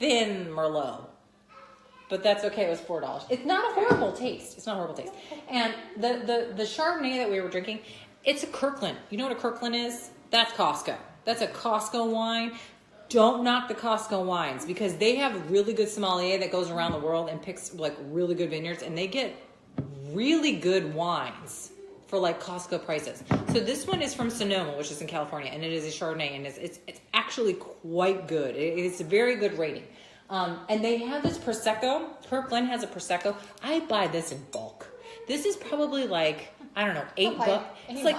Speaker 1: Merlot. But that's okay. It was $4. It's not a horrible taste. And the Chardonnay that we were drinking, it's a Kirkland. You know what a Kirkland is? That's Costco. That's a Costco wine. Don't knock the Costco wines because they have really good sommelier that goes around the world and picks like really good vineyards, and they get really good wines for like Costco prices. So this one is from Sonoma, which is in California, and it is a Chardonnay, and it's actually quite good. It's a very good rating. And they have this Prosecco. Kirkland has a Prosecco. I buy this in bulk. This is probably like, I don't know, $8. It's like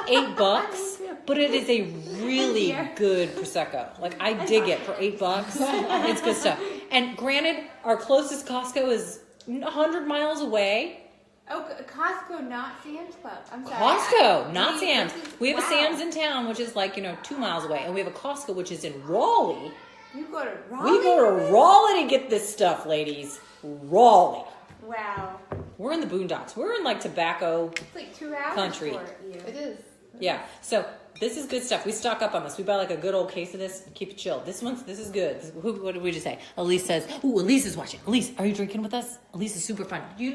Speaker 1: $8, but it is a really good Prosecco. Like I dig it for $8. It's good stuff. And granted, our closest Costco is 100 miles away,
Speaker 3: Oh, Costco, not Sam's Club. I'm sorry.
Speaker 1: Costco, not Sam's. We have a
Speaker 3: Wow.
Speaker 1: Sam's in town, which is like, 2 miles away. And we have a Costco, which is in Raleigh.
Speaker 3: You go to Raleigh?
Speaker 1: We go to Raleigh to get this stuff, ladies. Raleigh.
Speaker 3: Wow.
Speaker 1: We're in the boondocks. We're in like tobacco.
Speaker 3: It's like 2 hours
Speaker 1: Country.
Speaker 3: for you.
Speaker 2: It is.
Speaker 1: Yeah. So this is good stuff. We stock up on this. We buy like a good old case of this. Keep it chilled. This is good. What did we just say? Elise says, "Ooh, Elise is watching. Elise, are you drinking with us? Elise is super fun. You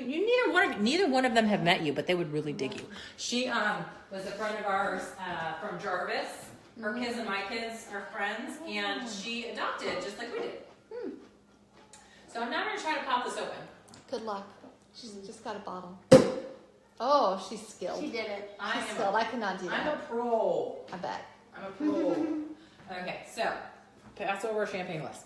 Speaker 1: neither one of them have met you, but they would really dig you. She was a friend of ours from Jarvis. Her kids and my kids are friends, and she adopted just like we did. So I'm now going to try to pop this open.
Speaker 2: Good luck. She's just got a bottle. Oh, she's skilled.
Speaker 3: She did it.
Speaker 2: She's skilled. I cannot do
Speaker 1: I'm
Speaker 2: that.
Speaker 1: a pro.
Speaker 2: I bet.
Speaker 1: I'm a pro. Okay, so pass over a champagne glass.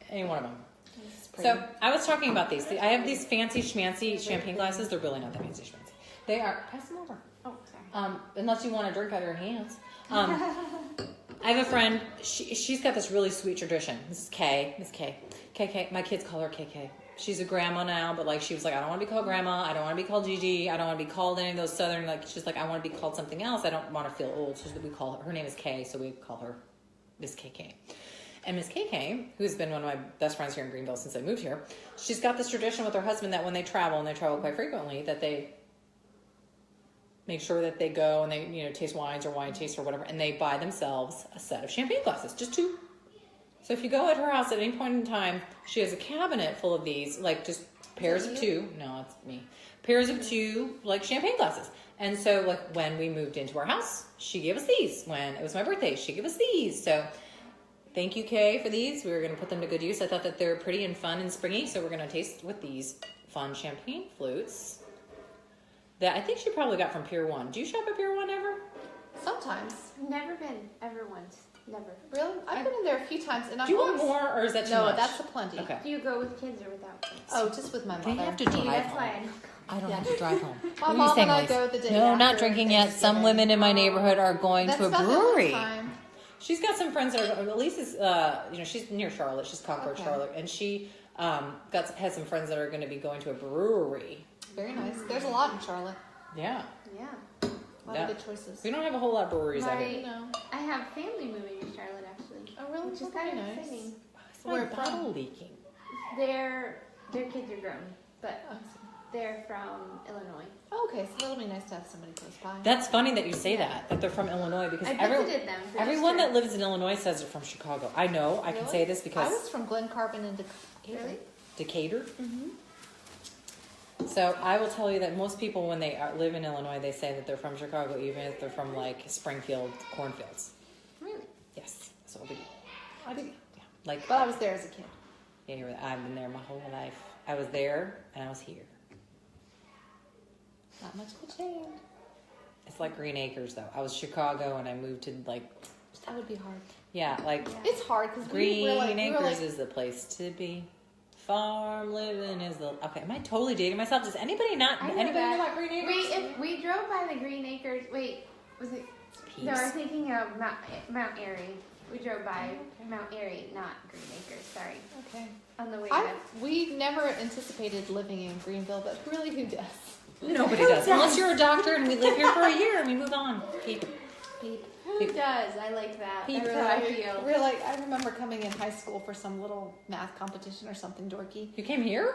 Speaker 1: Any one of them.
Speaker 2: This is pretty.
Speaker 1: So I was talking about these. I have these fancy schmancy champagne glasses. They're really not that fancy schmancy. They are. Pass them over.
Speaker 3: Oh, sorry.
Speaker 1: Unless you want to drink out of your hands. I have a friend. She's got this really sweet tradition. This is Kay. Miss Kay. KK. My kids call her KK. She's a grandma now, but like she was like, I don't want to be called grandma. I don't want to be called Gigi. I don't want to be called any of those southern. Like she's like, I want to be called something else. I don't want to feel old. So we call her. Her name is Kay, so we call her Miss KK. And Miss KK, who's been one of my best friends here in Greenville since I moved here, she's got this tradition with her husband that when they travel, and they travel quite frequently, that they make sure that they go and they taste wines or wine taste or whatever, and they buy themselves a set of champagne glasses, just 2. So if you go at her house at any point in time, she has a cabinet full of these, like just pairs of 2. No, it's me. Pairs of 2, like champagne glasses. And so like when we moved into our house, she gave us these. When it was my birthday, she gave us these. So thank you, Kay, for these. We were going to put them to good use. I thought that they're pretty and fun and springy, so we're going to taste with these fun champagne flutes that I think she probably got from Pier 1. Do you shop at Pier 1 ever?
Speaker 2: Sometimes.
Speaker 3: Never been. Ever once. Never.
Speaker 2: Really? I've been in there a few times, and
Speaker 1: Do you want more, or is that too
Speaker 2: No,
Speaker 1: much?
Speaker 2: that's a plenty.
Speaker 1: Okay.
Speaker 3: Do you go with kids or without kids?
Speaker 2: Oh, just with my mother.
Speaker 1: They have to
Speaker 3: See,
Speaker 1: drive
Speaker 3: that's
Speaker 1: home.
Speaker 3: why I know.
Speaker 1: I don't
Speaker 2: Yeah.
Speaker 1: have to drive home.
Speaker 2: My
Speaker 1: What are you
Speaker 2: mom
Speaker 1: saying,
Speaker 2: and I
Speaker 1: Elise?
Speaker 2: go the day
Speaker 1: No, not
Speaker 2: after
Speaker 1: drinking yet. Some
Speaker 2: Thanksgiving.
Speaker 1: women in my neighborhood are going
Speaker 2: That's
Speaker 1: to a
Speaker 2: about the
Speaker 1: brewery.
Speaker 2: time.
Speaker 1: She's got some friends that are. Elise is, she's near Charlotte. She's Concord,
Speaker 2: Okay.
Speaker 1: Charlotte, and she has some friends that are going to be going to a brewery.
Speaker 2: Very nice. There's a lot in Charlotte.
Speaker 1: Yeah,
Speaker 3: Yeah.
Speaker 2: A lot
Speaker 1: Yeah.
Speaker 2: of good choices.
Speaker 1: we don't have a whole lot of breweries out here.
Speaker 3: Right.
Speaker 2: No.
Speaker 3: I have family moving to Charlotte actually.
Speaker 2: Oh, really?
Speaker 3: Which is
Speaker 2: Oh,
Speaker 3: kind
Speaker 2: very
Speaker 3: of
Speaker 2: nice.
Speaker 3: exciting.
Speaker 1: My
Speaker 2: Where
Speaker 1: bottle
Speaker 2: from?
Speaker 1: leaking.
Speaker 3: Their kids are grown, but
Speaker 2: Oh,
Speaker 3: they're from Illinois.
Speaker 2: okay, so it'll be nice to have somebody close by.
Speaker 1: That's funny that you say that they're from Illinois, because
Speaker 3: I visited them. For
Speaker 1: everyone
Speaker 3: Easter.
Speaker 1: that lives in Illinois says they're from Chicago. I know. I can
Speaker 2: Really?
Speaker 1: say this
Speaker 2: I
Speaker 1: because
Speaker 2: was from Glen Carbon and Decatur.
Speaker 3: Really?
Speaker 1: Decatur.
Speaker 2: Mm-hmm.
Speaker 1: So I will tell you that most people, when they live in Illinois, they say that they're from Chicago, even if they're from like Springfield cornfields.
Speaker 3: Really?
Speaker 1: Yes, that's what we do.
Speaker 2: I did,
Speaker 1: Yeah, like
Speaker 2: but I was there as a kid.
Speaker 1: anyway, I've been there my whole life. I was there and I was here.
Speaker 2: Not much of a change.
Speaker 1: It's like Green Acres, though. I was Chicago and I moved to like
Speaker 2: That would be hard.
Speaker 1: like
Speaker 2: It's hard because
Speaker 1: Green
Speaker 2: we were like,
Speaker 1: Acres is the place to be. Farm living is the okay. Am I totally dating myself? Does anybody not?
Speaker 3: I know
Speaker 1: Anybody
Speaker 3: that.
Speaker 1: know about Green Acres?
Speaker 3: We drove by the Green Acres. Wait, was it? No, I was thinking of Mount Airy. We drove by Mount Airy, not Green Acres. Sorry,
Speaker 2: okay.
Speaker 3: on the way back.
Speaker 2: We never anticipated living in Greenville, but really, who does?
Speaker 1: Nobody does. Unless you're a doctor and we live here for a year and we move on. Keep.
Speaker 3: Who does? I like that.
Speaker 2: We're
Speaker 3: That's how I
Speaker 2: like,
Speaker 3: feel.
Speaker 2: we're like, I remember coming in high school for some little math competition or something dorky.
Speaker 1: You came here?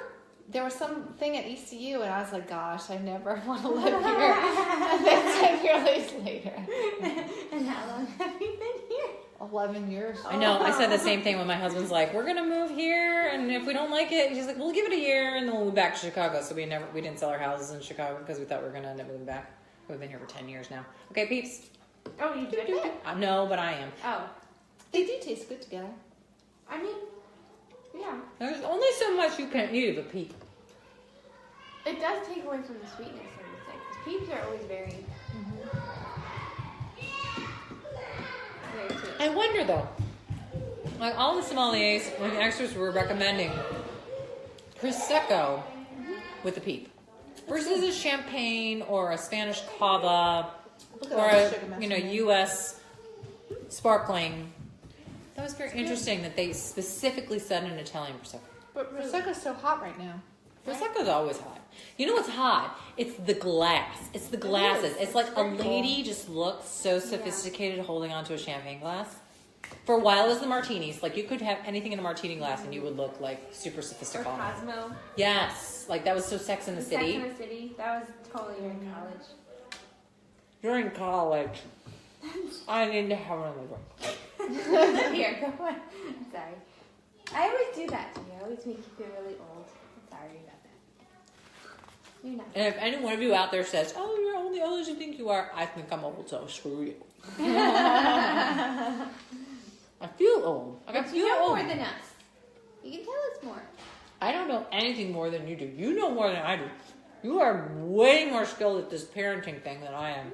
Speaker 2: There was something at ECU, and I was like, gosh, I never want to live here. And then 10 years later,
Speaker 3: And how long have you been here?
Speaker 2: 11 years.
Speaker 1: I know. I said the same thing when my husband's like, "We're gonna move here, and if we don't like it, he's like, we'll give it a year, and then we'll move back to Chicago." So we didn't sell our houses in Chicago because we thought we were gonna end up moving back. We've been here for 10 years now. Okay, peeps.
Speaker 3: Oh, you did it?
Speaker 1: No, but I am.
Speaker 3: Oh,
Speaker 2: They do taste good together.
Speaker 3: I mean, yeah.
Speaker 1: There's only so much you can eat of a peep.
Speaker 3: It does take away from the sweetness of the thing. Peeps are always very sweet.
Speaker 1: I wonder though, like all the sommeliers and extras were recommending prosecco with a peep versus a champagne or a Spanish cava
Speaker 2: Look at
Speaker 1: or
Speaker 2: all the
Speaker 1: a
Speaker 2: sugar mash in there.
Speaker 1: U.S. sparkling. That was very interesting that they specifically said an Italian prosecco.
Speaker 2: But Prosecco's so hot right now.
Speaker 1: Prosecco's always hot. You know what's hot? It's the glass. It's the glasses.
Speaker 2: is.
Speaker 1: It's like a
Speaker 2: It's very
Speaker 1: lady just looks so sophisticated holding onto a champagne glass. For a while, it was the martinis. Like, you could have anything in a martini glass and you would look like super
Speaker 3: Or
Speaker 1: sophisticated.
Speaker 3: Cosmo.
Speaker 1: Yes. Like, that was so Sex in the City.
Speaker 3: Sex in the City. That was totally during college.
Speaker 1: During college, I need to have another drink.
Speaker 3: Here, go on. Sorry. I always do that to you. I always make you feel really old. Sorry about that. You're not.
Speaker 1: And if any one of you out there says, "Oh, you're only old as you think you are," I think I'm old, so screw you. I feel old. Like, I
Speaker 3: But
Speaker 1: feel
Speaker 3: you know
Speaker 1: old.
Speaker 3: more than us. You can tell us more.
Speaker 1: I don't know anything more than you do. You know more than I do. You are way more skilled at this parenting thing than I am.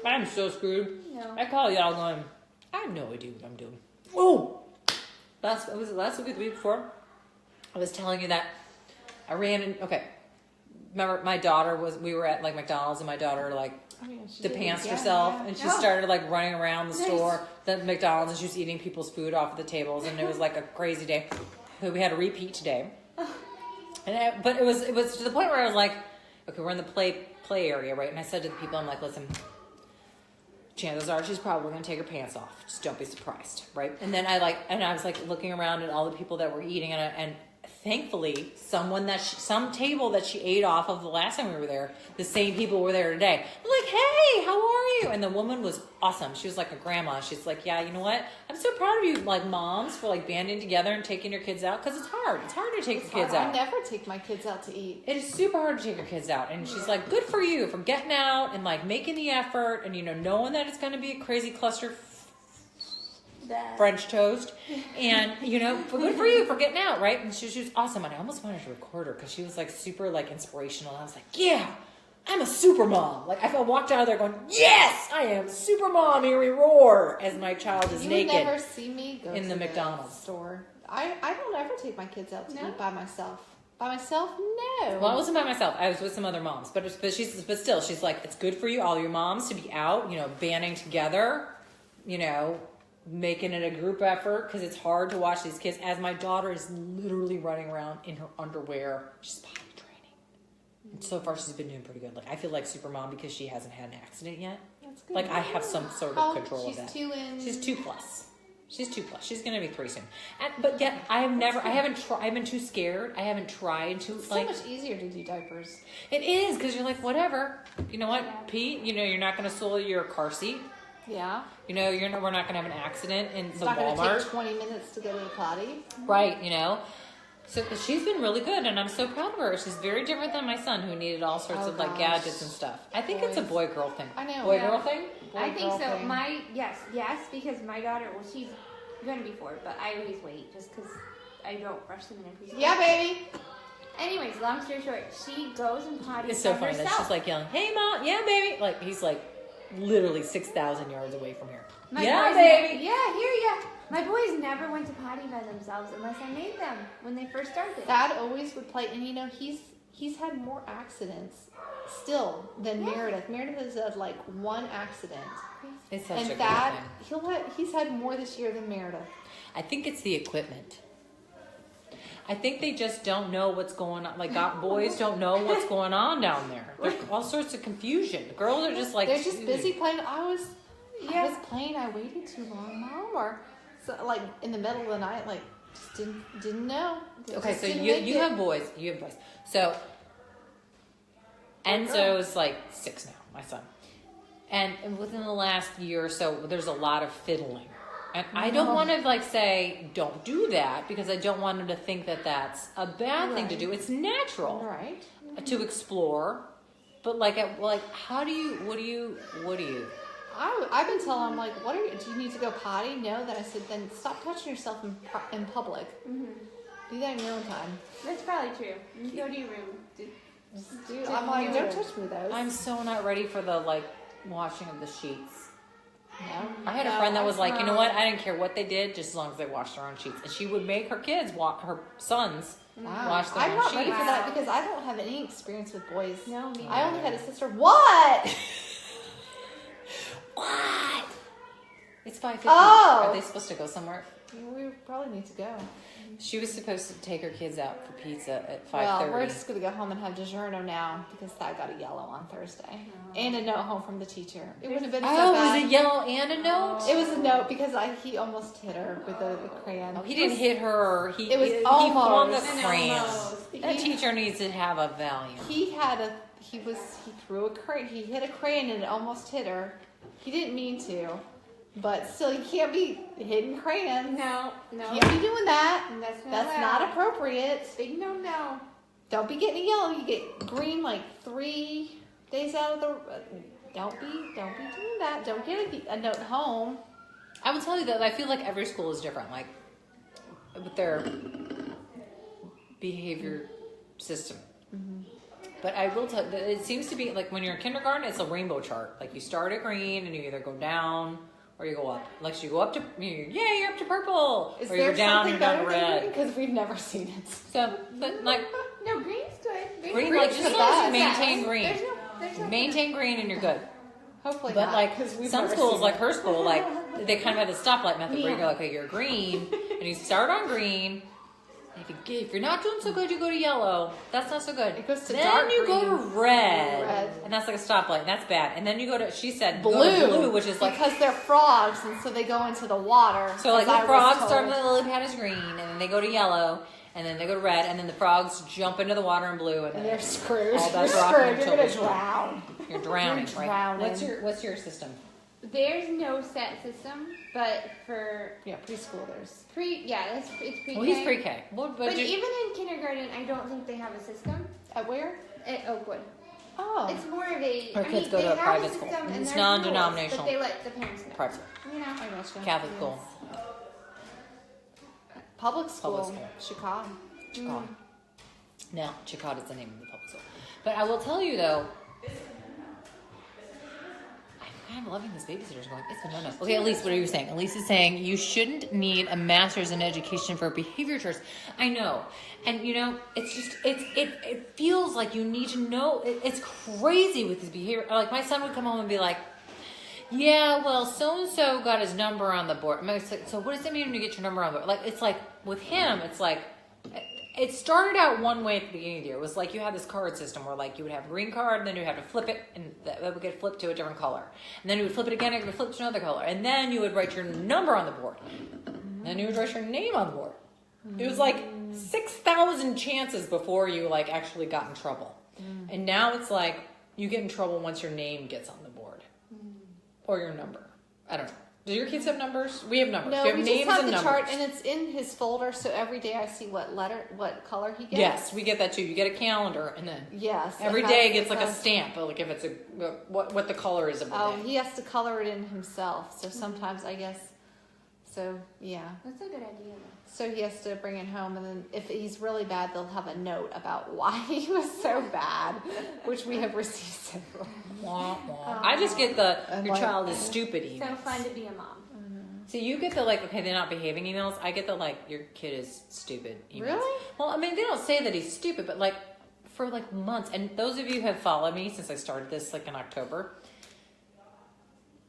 Speaker 1: I'm so screwed.
Speaker 3: No.
Speaker 1: I call y'all going, I have no idea what I'm doing. Oh! Was it last week or the week before? I was telling you that I ran in, okay. Remember, we were at like McDonald's and my daughter like depantsed herself and she started like running around the store, the McDonald's, and she was eating people's food off of the tables, and it was like a crazy day. So we had a repeat today. But it was to the point where I was like, okay, we're in the play area, right? And I said to the people, I'm like, listen, chances are she's probably going to take her pants off. Just don't be surprised, right? And then I was like looking around at all the people that were eating, and thankfully, some table that she ate off of the last time we were there, the same people were there today. I'm like, hey, how are you? And the woman was awesome. She was like a grandma. She's like, yeah, you know what? I'm so proud of you, like moms, for like banding together and taking your kids out, because it's hard. It's hard to take your kids out.
Speaker 2: I never take my kids out to eat.
Speaker 1: It is super hard to take your kids out. And she's like, good for you for getting out and like making the effort and, you know, knowing that it's going to be a crazy cluster French toast, and you know, good for you for getting out, right? And she was awesome, and I almost wanted to record her because she was like super like inspirational. I was like, yeah, I'm a super mom. Like I walked out of there going, yes, I am super mom. Here we roar as my child is naked.
Speaker 2: You never see me go
Speaker 1: in
Speaker 2: to
Speaker 1: the McDonald's
Speaker 2: store. I don't ever take my kids out to
Speaker 3: No?
Speaker 2: eat by myself. By myself, no.
Speaker 1: Well, I wasn't by myself. I was with some other moms, but still, she's like, it's good for you, all your moms, to be out, you know, banding together, you know, making it a group effort, because it's hard to watch these kids as my daughter is literally running around in her underwear. She's potty training. And so far she's been doing pretty good. Like I feel like super mom because she hasn't had an accident yet.
Speaker 2: That's good.
Speaker 1: Like I have some sort of control of that.
Speaker 2: She's 2 in.
Speaker 1: She's 2 plus. She's 2 plus. She's gonna be 3 soon. But yet I've been too scared. I haven't tried to
Speaker 2: It's
Speaker 1: like.
Speaker 2: so much easier to do diapers.
Speaker 1: It is, because you're like, whatever. You know what, Pete? You know, you're not going to soil your car seat.
Speaker 2: Yeah.
Speaker 1: You know, we're not going to have an accident in
Speaker 2: It's
Speaker 1: the
Speaker 2: not going to
Speaker 1: Walmart.
Speaker 2: take 20 minutes to go to the potty.
Speaker 1: Right, you know. So she's been really good, and I'm so proud of her. She's very different than my son, who needed all sorts of like
Speaker 2: gosh.
Speaker 1: gadgets and stuff. I think it's a
Speaker 2: Boys.
Speaker 1: boy-girl thing.
Speaker 2: I know,
Speaker 1: Boy-girl
Speaker 2: yeah.
Speaker 1: thing?
Speaker 3: I think
Speaker 2: Boy-girl
Speaker 3: so.
Speaker 2: thing.
Speaker 3: Yes, because my daughter, well, she's going to be 4, but I always wait just because I don't rush them in preschool.
Speaker 2: Yeah, baby.
Speaker 3: Anyways, long story short, she goes and potties
Speaker 1: It's so
Speaker 3: by
Speaker 1: funny that
Speaker 3: herself.
Speaker 1: she's like yelling, "Hey, mom, yeah, baby!" Like he's like literally 6,000 yards away from here.
Speaker 3: My
Speaker 1: Yeah,
Speaker 3: boys
Speaker 1: baby.
Speaker 3: Yeah. My boys never went to potty by themselves unless I made them when they first started.
Speaker 2: Dad always would play, and you know he's had more accidents still than
Speaker 3: Yeah.
Speaker 2: Meredith. Meredith has had like 1 accident,
Speaker 1: It's such a
Speaker 2: and
Speaker 1: good
Speaker 2: Dad
Speaker 1: thing.
Speaker 2: he's had more this year than Meredith.
Speaker 1: I think it's the equipment. I think they just don't know what's going on. Like, boys don't know what's going on down there. There's all sorts of confusion. The girls are just like...
Speaker 2: They're just busy playing. I was
Speaker 3: Yeah.
Speaker 2: playing. I waited too long, Mom, or so, like in the middle of the night, like just didn't know.
Speaker 1: Okay,
Speaker 2: Just
Speaker 1: so
Speaker 2: didn't
Speaker 1: you
Speaker 2: make it.
Speaker 1: have boys. You have boys. So Enzo's like 6 now, my son. And within the last year or so, there's a lot of fiddling. And I don't want to like say, don't do that, because I don't want him to think that that's a bad thing to do. It's natural
Speaker 2: Right.
Speaker 1: to explore. But like, what do you?
Speaker 2: I've been telling him, like, do you need to go potty? No. Then I said, then stop touching yourself in public.
Speaker 3: Mm-hmm.
Speaker 2: Do that in your own time.
Speaker 3: That's probably true. You go to your room.
Speaker 2: Dude, I'm like, don't touch me those.
Speaker 1: I'm so not ready for the like washing of the sheets.
Speaker 2: no.
Speaker 1: I had a friend that was like, you know what? I didn't care what they did, just as long as they washed their own sheets. And she would make her kids, her sons,
Speaker 2: Wow.
Speaker 1: wash their
Speaker 2: I'm
Speaker 1: own
Speaker 2: not
Speaker 1: sheets.
Speaker 2: ready for that because I don't have any experience with boys.
Speaker 3: No, me
Speaker 2: I only
Speaker 3: neither.
Speaker 2: had a sister. What?
Speaker 1: What? It's 5:50.
Speaker 2: Oh!
Speaker 1: Are they supposed to go somewhere?
Speaker 2: We probably need to go.
Speaker 1: She was supposed to take her kids out for pizza at 5:30.
Speaker 2: Well, we're just going to go home and have DiGiorno now because Thad got a yellow on Thursday. And a note home from the teacher. It wouldn't have been so bad.
Speaker 1: Was it yellow and a note?
Speaker 2: It was a note because he almost hit her with the crayon.
Speaker 1: Oh, he didn't hit her.
Speaker 2: It was
Speaker 1: he flung a
Speaker 2: almost.
Speaker 1: crayon.
Speaker 3: Almost.
Speaker 1: That teacher needs to have a Valium.
Speaker 2: He threw a crayon. He hit a crayon and it almost hit her. He didn't mean to, but still, you can't be hitting crayons.
Speaker 3: No.
Speaker 2: Can't be doing that.
Speaker 3: That's
Speaker 2: Not appropriate.
Speaker 3: Big no.
Speaker 2: Don't be getting yellow. You get green like 3 days out of the. Don't be doing that. Don't get a note home.
Speaker 1: I will tell you that I feel like every school is different, like with their behavior system. Mm-hmm. But I will tell you that it seems to be like when you're in kindergarten, it's a rainbow chart. Like you start at green and you either go down or you go up. Like you go up to, you're up to purple.
Speaker 2: Is
Speaker 1: or you
Speaker 2: there
Speaker 1: go down,
Speaker 2: something
Speaker 1: you're down to
Speaker 2: better than
Speaker 1: red.
Speaker 2: green? Because we've never seen it.
Speaker 1: So, but like
Speaker 3: No, green's good.
Speaker 1: green, like
Speaker 2: green's
Speaker 1: just
Speaker 2: the best.
Speaker 1: maintain green.
Speaker 3: There's no
Speaker 1: Maintain green and you're good.
Speaker 2: Hopefully
Speaker 1: But
Speaker 2: not.
Speaker 1: like
Speaker 2: 'cause we've
Speaker 1: some
Speaker 2: never
Speaker 1: schools,
Speaker 2: seen
Speaker 1: like
Speaker 2: it.
Speaker 1: her school, like they kind of had the stoplight method where you
Speaker 3: Yeah.
Speaker 1: go, okay, you're green, and you start on green. If you're not doing so good, you go to yellow. That's not so good.
Speaker 2: It goes to
Speaker 1: then
Speaker 2: dark
Speaker 1: you go to
Speaker 2: green.
Speaker 1: red, and that's like a stoplight. And that's bad. And then you go to, she said,
Speaker 2: blue,
Speaker 1: go to blue, which is like
Speaker 2: because they're frogs, and so they go into the water.
Speaker 1: so like
Speaker 2: as I
Speaker 1: the
Speaker 2: was
Speaker 1: frogs
Speaker 2: told.
Speaker 1: start on the lily pad is green, and then they go to yellow, and then they go to red, and then the frogs jump into the water in blue, and
Speaker 2: And
Speaker 1: then
Speaker 2: they're screwed.
Speaker 1: all
Speaker 2: You're
Speaker 1: bets are off
Speaker 2: screwed.
Speaker 1: until
Speaker 2: You're gonna
Speaker 1: they-
Speaker 2: drown.
Speaker 1: you're drowning,
Speaker 2: You're
Speaker 1: right?
Speaker 2: drowning.
Speaker 1: What's your system?
Speaker 3: There's no set system, but for
Speaker 2: Yeah, preschool. There's
Speaker 3: it's pre-K.
Speaker 1: Well, he's pre-K. But
Speaker 3: But even in kindergarten, I don't think they have a system
Speaker 2: at where?
Speaker 3: at Oakwood.
Speaker 2: Oh,
Speaker 3: It's more of a.
Speaker 1: Our
Speaker 3: I
Speaker 1: kids
Speaker 3: mean,
Speaker 1: go to
Speaker 3: they
Speaker 1: a
Speaker 3: have
Speaker 1: private
Speaker 3: system
Speaker 1: school.
Speaker 3: and
Speaker 1: It's
Speaker 3: there's
Speaker 1: non-denominational.
Speaker 3: rules, but they let the parents know.
Speaker 1: private
Speaker 3: You know.
Speaker 2: I gotcha.
Speaker 1: Catholic
Speaker 2: Yes.
Speaker 1: school.
Speaker 2: Public school.
Speaker 1: Public school.
Speaker 2: Chicago.
Speaker 1: Chicada. No, Chicada is the name of the public school. But I will tell you though, I'm kind of loving this babysitter's going, it's a no-no. Okay, Elise, what are you saying? Elise is saying you shouldn't need a master's in education for behavior church. I know. And it's just, it feels like you need to know. It's crazy with this behavior. Like my son would come home and be like, yeah, well, so-and-so got his number on the board. I'm like, so what does that mean when you get your number on the board? Like, it's like, with him, it's like, it started out one way at the beginning of the year. It was like you had this card system where like you would have a green card and then you'd have to flip it and that would get flipped to a different color. And then you would flip it again and it would flip to another color. And then you would write your number on the board. And then you would write your name on the board. It was like 6,000 chances before you like actually got in trouble. And now it's like you get in trouble once your name gets on the board. Or your number. I don't know. Do your kids have numbers? We have numbers.
Speaker 2: No,
Speaker 1: we have
Speaker 2: we
Speaker 1: names
Speaker 2: just have
Speaker 1: and
Speaker 2: the
Speaker 1: numbers.
Speaker 2: chart, and it's in his folder. So every day I see what color he gets.
Speaker 1: Yes, we get that too. You get a calendar, and then
Speaker 2: Yes.
Speaker 1: every
Speaker 2: it
Speaker 1: day
Speaker 2: has-
Speaker 1: gets
Speaker 2: it
Speaker 1: like a
Speaker 2: has-
Speaker 1: stamp, like if it's what the color is of the
Speaker 2: Oh,
Speaker 1: day.
Speaker 2: he has to color it in himself. So sometimes I guess. So yeah.
Speaker 3: That's a good idea.
Speaker 2: So he has to bring it home, and then if he's really bad, they'll have a note about why he was so bad, which we have received several.
Speaker 1: Wah, wah. I just get the
Speaker 2: And
Speaker 1: your
Speaker 2: like-
Speaker 1: child is stupid
Speaker 3: So
Speaker 1: emails.
Speaker 3: fun to be a mom.
Speaker 1: See, you get the like, okay, they're not behaving emails. I get the like, your kid is stupid emails.
Speaker 2: Really?
Speaker 1: Well, I mean, they don't say that he's stupid, but like for like months, and those of you who have followed me since I started this like in October,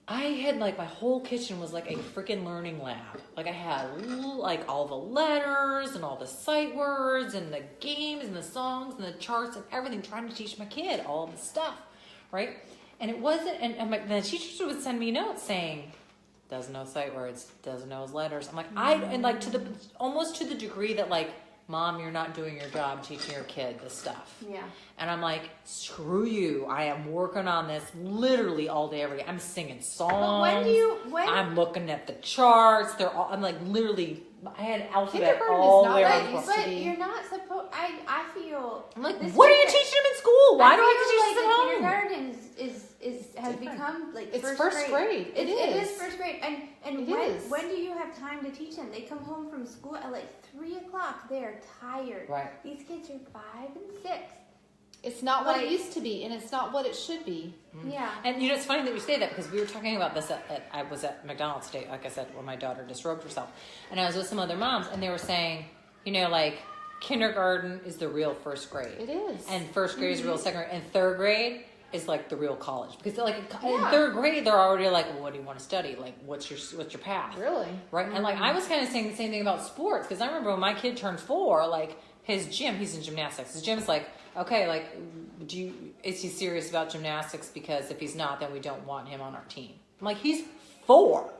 Speaker 1: I had like my whole kitchen was like a freaking learning lab. Like I had like all the letters and all the sight words and the games and the songs and the charts and everything, trying to teach my kid all the stuff, right? And it wasn't, and the teachers would send me notes saying, doesn't know sight words, doesn't know his letters. I'm like, and like almost to the degree that like, Mom, you're not doing your job teaching your kid this stuff.
Speaker 3: Yeah.
Speaker 1: And I'm like, screw you. I am working on this literally all day, every day. I'm singing songs.
Speaker 3: But when
Speaker 1: I'm looking at the charts. I'm like literally, I had alphabet
Speaker 2: Kindergarten is
Speaker 1: all
Speaker 2: not
Speaker 1: the way
Speaker 2: like
Speaker 1: around the
Speaker 2: used
Speaker 1: floor.
Speaker 2: to
Speaker 3: But
Speaker 2: be.
Speaker 3: you're not supposed. I feel.
Speaker 1: I'm like,
Speaker 3: this
Speaker 1: what are you
Speaker 3: is-
Speaker 1: teaching them in school? Why do I have to
Speaker 3: feel
Speaker 1: teach this at home?
Speaker 3: Kindergarten has
Speaker 2: Different.
Speaker 3: become like
Speaker 2: It's
Speaker 3: first
Speaker 2: first grade. It
Speaker 3: It
Speaker 2: is.
Speaker 3: is first grade, and
Speaker 2: It
Speaker 3: when
Speaker 2: is.
Speaker 3: when do you have time to teach them? They come home from school at like 3:00. They're tired.
Speaker 1: Right.
Speaker 3: These kids are 5 and 6.
Speaker 2: It's not what it
Speaker 3: Like-
Speaker 2: used to be, and it's not what it should be.
Speaker 3: Yeah.
Speaker 1: And it's funny that you say that because we were talking about this I was at McDonald's today, like I said, where my daughter disrobed herself. And I was with some other moms, and they were saying, like, kindergarten is the real first grade.
Speaker 2: It is.
Speaker 1: And first grade is real second grade. And third grade is like the real college, because like in
Speaker 2: Yeah.
Speaker 1: third grade they're already like, well, what do you want to study? Like, what's your path?
Speaker 2: Really?
Speaker 1: Right? And like I was kind of saying the same thing about sports, because I remember when my kid turned 4, like his gym, he's in gymnastics. His gym's like, okay, like, is he serious about gymnastics? Because if he's not, then we don't want him on our team. I'm like, he's 4.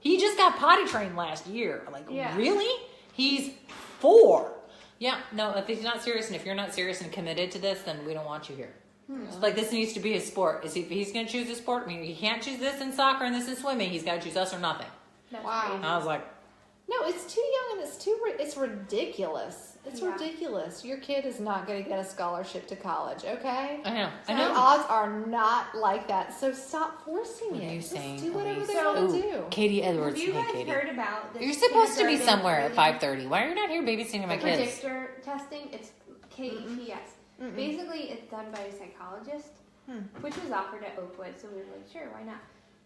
Speaker 1: He just got potty trained last year. Like,
Speaker 3: Yeah.
Speaker 1: really? He's 4. Yeah, no, if he's not serious, and if you're not serious and committed to this, then we don't want you here. It's like, this needs to be his sport. If he's going to choose a sport, I mean, he can't choose this in soccer and this in swimming. He's got to choose us or nothing.
Speaker 3: That's
Speaker 2: Wow.
Speaker 3: crazy.
Speaker 1: And I was like,
Speaker 2: No, it's too young and it's ridiculous. It's
Speaker 3: Yeah.
Speaker 2: ridiculous. Your kid is not going to get a scholarship to college, okay?
Speaker 1: I know. I
Speaker 2: The
Speaker 1: know.
Speaker 2: odds are not like that, so stop forcing
Speaker 1: What are
Speaker 2: it.
Speaker 1: you
Speaker 2: Just
Speaker 1: saying,
Speaker 2: do whatever
Speaker 1: Elise?
Speaker 2: they
Speaker 3: So-
Speaker 2: want to
Speaker 1: Ooh,
Speaker 2: do.
Speaker 1: Katie Edwards.
Speaker 3: Have you
Speaker 1: Hey,
Speaker 3: guys
Speaker 1: Katie.
Speaker 3: heard about this?
Speaker 1: You're supposed to be
Speaker 3: kindergarten
Speaker 1: somewhere at
Speaker 3: early
Speaker 1: 5:30. Why are you not here babysitting my kids?
Speaker 3: predictor testing? It's KEPS.
Speaker 2: Mm-mm.
Speaker 3: Basically, it's done by a psychologist, which was offered at Oakwood, so we were like, sure, why not?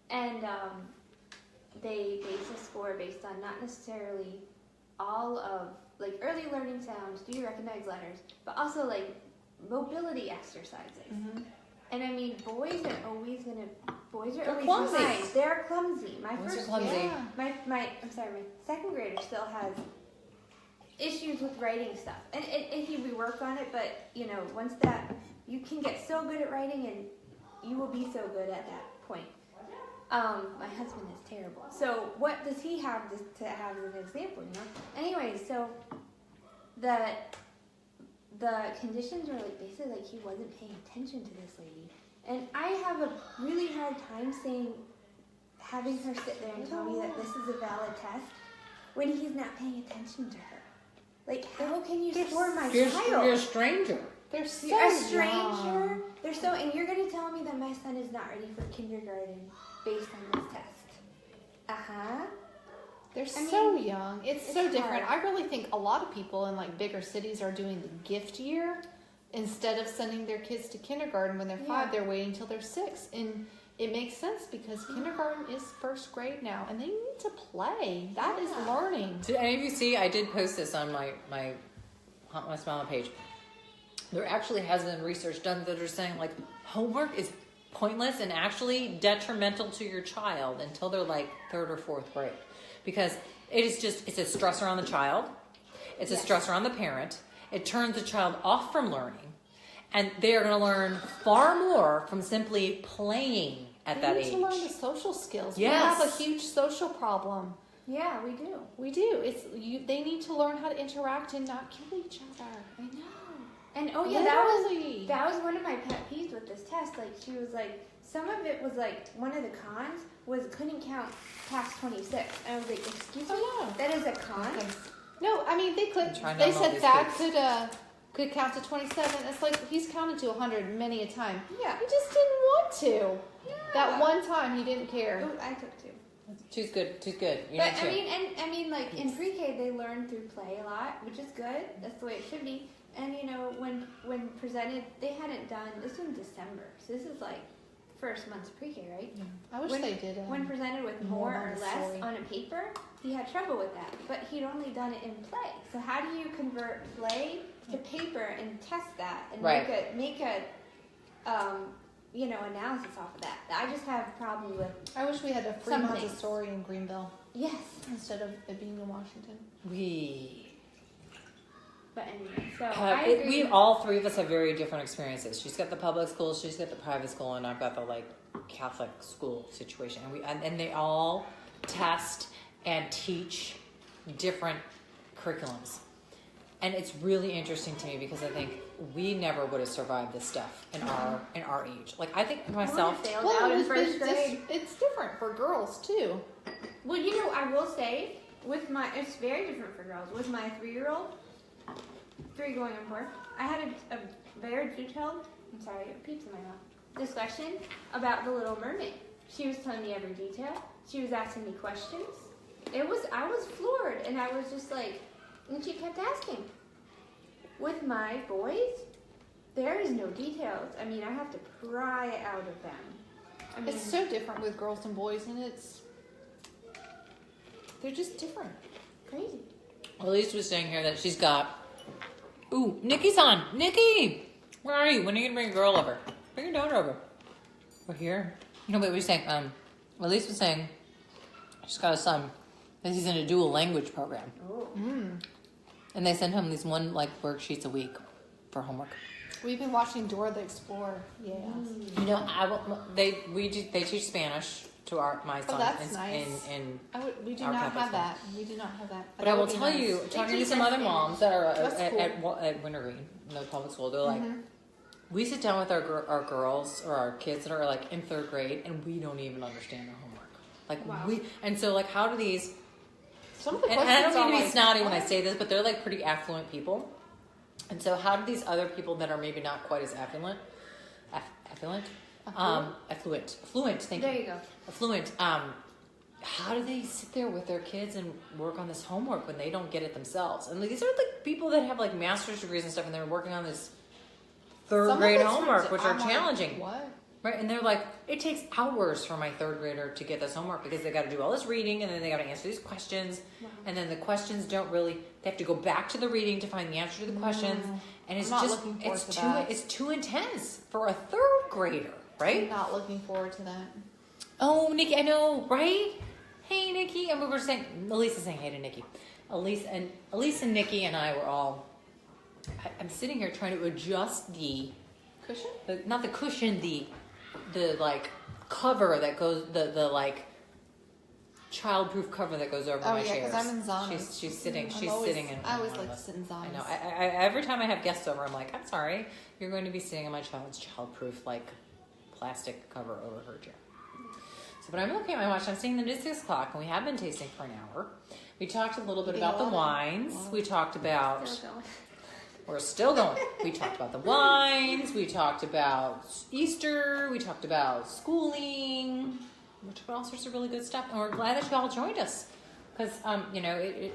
Speaker 3: And they base a score based on not necessarily all of like early learning sounds, do you recognize letters, but also like mobility exercises.
Speaker 2: Mhm.
Speaker 3: And I mean, boys are always
Speaker 2: They're
Speaker 3: always
Speaker 2: clumsy.
Speaker 3: behind. They're clumsy. My
Speaker 1: Boys are
Speaker 3: first
Speaker 1: clumsy.
Speaker 3: kid,
Speaker 2: Yeah.
Speaker 3: my second grader still has issues with writing stuff, and we work on it. But you know, once that you can get so good at writing, and you will be so good at that point. My husband is terrible. So what does he have to have as an example? You know. Anyway, so the conditions were like basically like he wasn't paying attention to this lady, and I have a really hard time having her sit there and tell me that this is a valid test when he's not paying attention to her. Like, how can you score my child?
Speaker 1: You're a stranger.
Speaker 2: They're so
Speaker 3: You're a stranger.
Speaker 2: young.
Speaker 3: They're so, and you're going to tell me that my son is not ready for kindergarten based on this test.
Speaker 2: They're
Speaker 3: I
Speaker 2: so
Speaker 3: mean,
Speaker 2: young. It's
Speaker 3: it's
Speaker 2: so different.
Speaker 3: hard.
Speaker 2: I really think a lot of people in like bigger cities are doing the gift year instead of sending their kids to kindergarten when they're 5.
Speaker 3: Yeah.
Speaker 2: They're waiting till they're 6, and it makes sense because kindergarten is first grade now, and they need to play. That is
Speaker 3: Yeah.
Speaker 2: learning.
Speaker 1: Did any of you see? I did post this on my Smile page. There actually has been research done that are saying like homework is pointless and actually detrimental to your child until they're like 3rd or 4th grade, because it's a stressor on the child, it's
Speaker 3: Yes.
Speaker 1: a stressor on the parent. It turns the child off from learning, and they are going to learn far more from simply playing at
Speaker 2: They
Speaker 1: that
Speaker 2: need
Speaker 1: age.
Speaker 2: to learn the social skills.
Speaker 1: Yes.
Speaker 2: We have a huge social problem.
Speaker 3: Yeah, we do.
Speaker 2: We do. They need to learn how to interact and not kill each other.
Speaker 3: I know. And oh yeah,
Speaker 2: Literally.
Speaker 3: that was one of my pet peeves with this test. Like she was like, some of it was like one of the cons was couldn't count past 26. And I was like, excuse me,
Speaker 2: Oh, no.
Speaker 3: that is a con.
Speaker 2: No, I mean they could.
Speaker 1: I'm trying to
Speaker 2: They
Speaker 1: know
Speaker 2: said
Speaker 1: these
Speaker 2: Thad could count to 27. It's like he's counted to 100 many a time.
Speaker 3: Yeah.
Speaker 2: He just didn't want to.
Speaker 3: Yeah.
Speaker 2: That one time he didn't care.
Speaker 3: Ooh, I took 2.
Speaker 1: Two's good. Two's good. You
Speaker 3: But
Speaker 1: need to.
Speaker 3: I mean, like in pre-K, they learn through play a lot, which is good. That's the way it should be. And you know, when presented, they hadn't done this was in December, so this is like first month's pre-K, right?
Speaker 2: I wish they did.
Speaker 3: When presented with
Speaker 2: more
Speaker 3: more or
Speaker 2: on the
Speaker 3: less
Speaker 2: story.
Speaker 3: on a paper, he had trouble with that. But he'd only done it in play. So how do you convert play to paper and test that and
Speaker 1: Right.
Speaker 3: make a analysis off of that? I just have a problem with
Speaker 2: I wish we had a free
Speaker 3: Some things.
Speaker 2: Montessori in Greenville
Speaker 3: yes.
Speaker 2: instead of it being in Washington.
Speaker 3: But anyway, so I agree.
Speaker 1: We all 3 of us have very different experiences. She's got the public school, she's got the private school, and I've got the like Catholic school situation. And they all test and teach different curriculums. And it's really interesting to me because I think we never would have survived this stuff in our age. Like I think
Speaker 3: I would have
Speaker 1: myself,
Speaker 3: failed out in first grade.
Speaker 2: It's different for girls too.
Speaker 3: Well, you know, I will say, it's very different for girls. With my 3-year-old, 3 going on 4, I had a very detailed, peeps in my mouth, discussion about the Little Mermaid. She was telling me every detail. She was asking me questions. I was floored, and I was just like, and she kept asking. With my boys, there is no details. I mean, I have to pry out of them. I mean,
Speaker 2: It's so different with girls and boys, and they're just different.
Speaker 3: crazy.
Speaker 1: Elise was saying here that she's got. Ooh, Nikki's on. Nikki, where are you? When are you gonna bring a girl over? Bring your daughter over. We're here. You know what we were saying? Elise was saying she's got a son that he's in a dual language program.
Speaker 3: Oh.
Speaker 1: And they send him these one like worksheets a week for homework.
Speaker 2: We've been watching Dora the Explorer. Yeah.
Speaker 1: You know, they teach Spanish to my son.
Speaker 2: Oh, that's nice.
Speaker 1: In
Speaker 2: We do
Speaker 1: our
Speaker 2: not
Speaker 1: campus
Speaker 2: have that. We do not have that.
Speaker 1: But I will
Speaker 2: would be
Speaker 1: tell
Speaker 2: nice.
Speaker 1: you, talking to
Speaker 3: teach
Speaker 1: some
Speaker 3: us
Speaker 1: other
Speaker 3: Spanish.
Speaker 1: moms that are
Speaker 2: That's
Speaker 1: at Wintergreen, the public school, they're like, we sit down with our girls or our kids that are like in 3rd grade, and we don't even understand their homework. Like
Speaker 3: Wow.
Speaker 1: and so like how do these?
Speaker 2: Some of the
Speaker 1: And
Speaker 2: questions
Speaker 1: I don't mean to
Speaker 2: are
Speaker 1: be
Speaker 2: like,
Speaker 1: snotty when I say this, but they're like pretty affluent people. And so how do these other people that are maybe not quite as affluent, thank
Speaker 3: There
Speaker 1: you.
Speaker 3: you go.
Speaker 1: Affluent, how do they sit there with their kids and work on this homework when they don't get it themselves? And these are like people that have like master's degrees and stuff, and they're working on this
Speaker 2: some
Speaker 1: 3rd
Speaker 2: of
Speaker 1: grade
Speaker 2: it's
Speaker 1: homework, which are
Speaker 2: I'm like,
Speaker 1: challenging.
Speaker 2: What?
Speaker 1: Right, and they're like, it takes hours for my 3rd grader to get this homework because they got to do all this reading, and then they got to answer these questions, and then the questions don't really. They have to go back to the reading to find the answer to the questions, and it's
Speaker 2: I'm not
Speaker 1: just
Speaker 2: looking forward
Speaker 1: it's
Speaker 2: to
Speaker 1: too
Speaker 2: that.
Speaker 1: it's too intense for a 3rd grader, right?
Speaker 2: I'm not looking forward to that.
Speaker 1: Oh, Nikki, I know, right? Hey, Nikki, and we were saying, Elisa's saying hey to Nikki. Elise and Nikki and I were all. I'm sitting here trying to adjust the
Speaker 2: Cushion?
Speaker 1: not the cushion, the like cover that goes the like childproof cover that goes over
Speaker 2: Oh,
Speaker 1: my
Speaker 2: yeah,
Speaker 1: chairs.
Speaker 2: 'cause I'm in Zana's.
Speaker 1: She's sitting in.
Speaker 2: I always
Speaker 1: one
Speaker 2: like
Speaker 1: of
Speaker 2: to
Speaker 1: the-
Speaker 2: sit in Zana's.
Speaker 1: I know. I every time I have guests over, I'm like, I'm sorry, you're going to be sitting in my child's childproof like plastic cover over her chair. So, but I'm looking at my watch. I'm seeing the new 6 o'clock, and we have been tasting for an hour. We talked a little bit
Speaker 2: Eating
Speaker 1: about the
Speaker 2: 11.
Speaker 1: wines.
Speaker 2: Wow.
Speaker 1: We talked about.
Speaker 3: Still going.
Speaker 1: We're still going. We talked about the wines. We talked about Easter. We talked about schooling. We talked about all sorts of really good stuff. And we're glad that you all joined us. Because, you know, it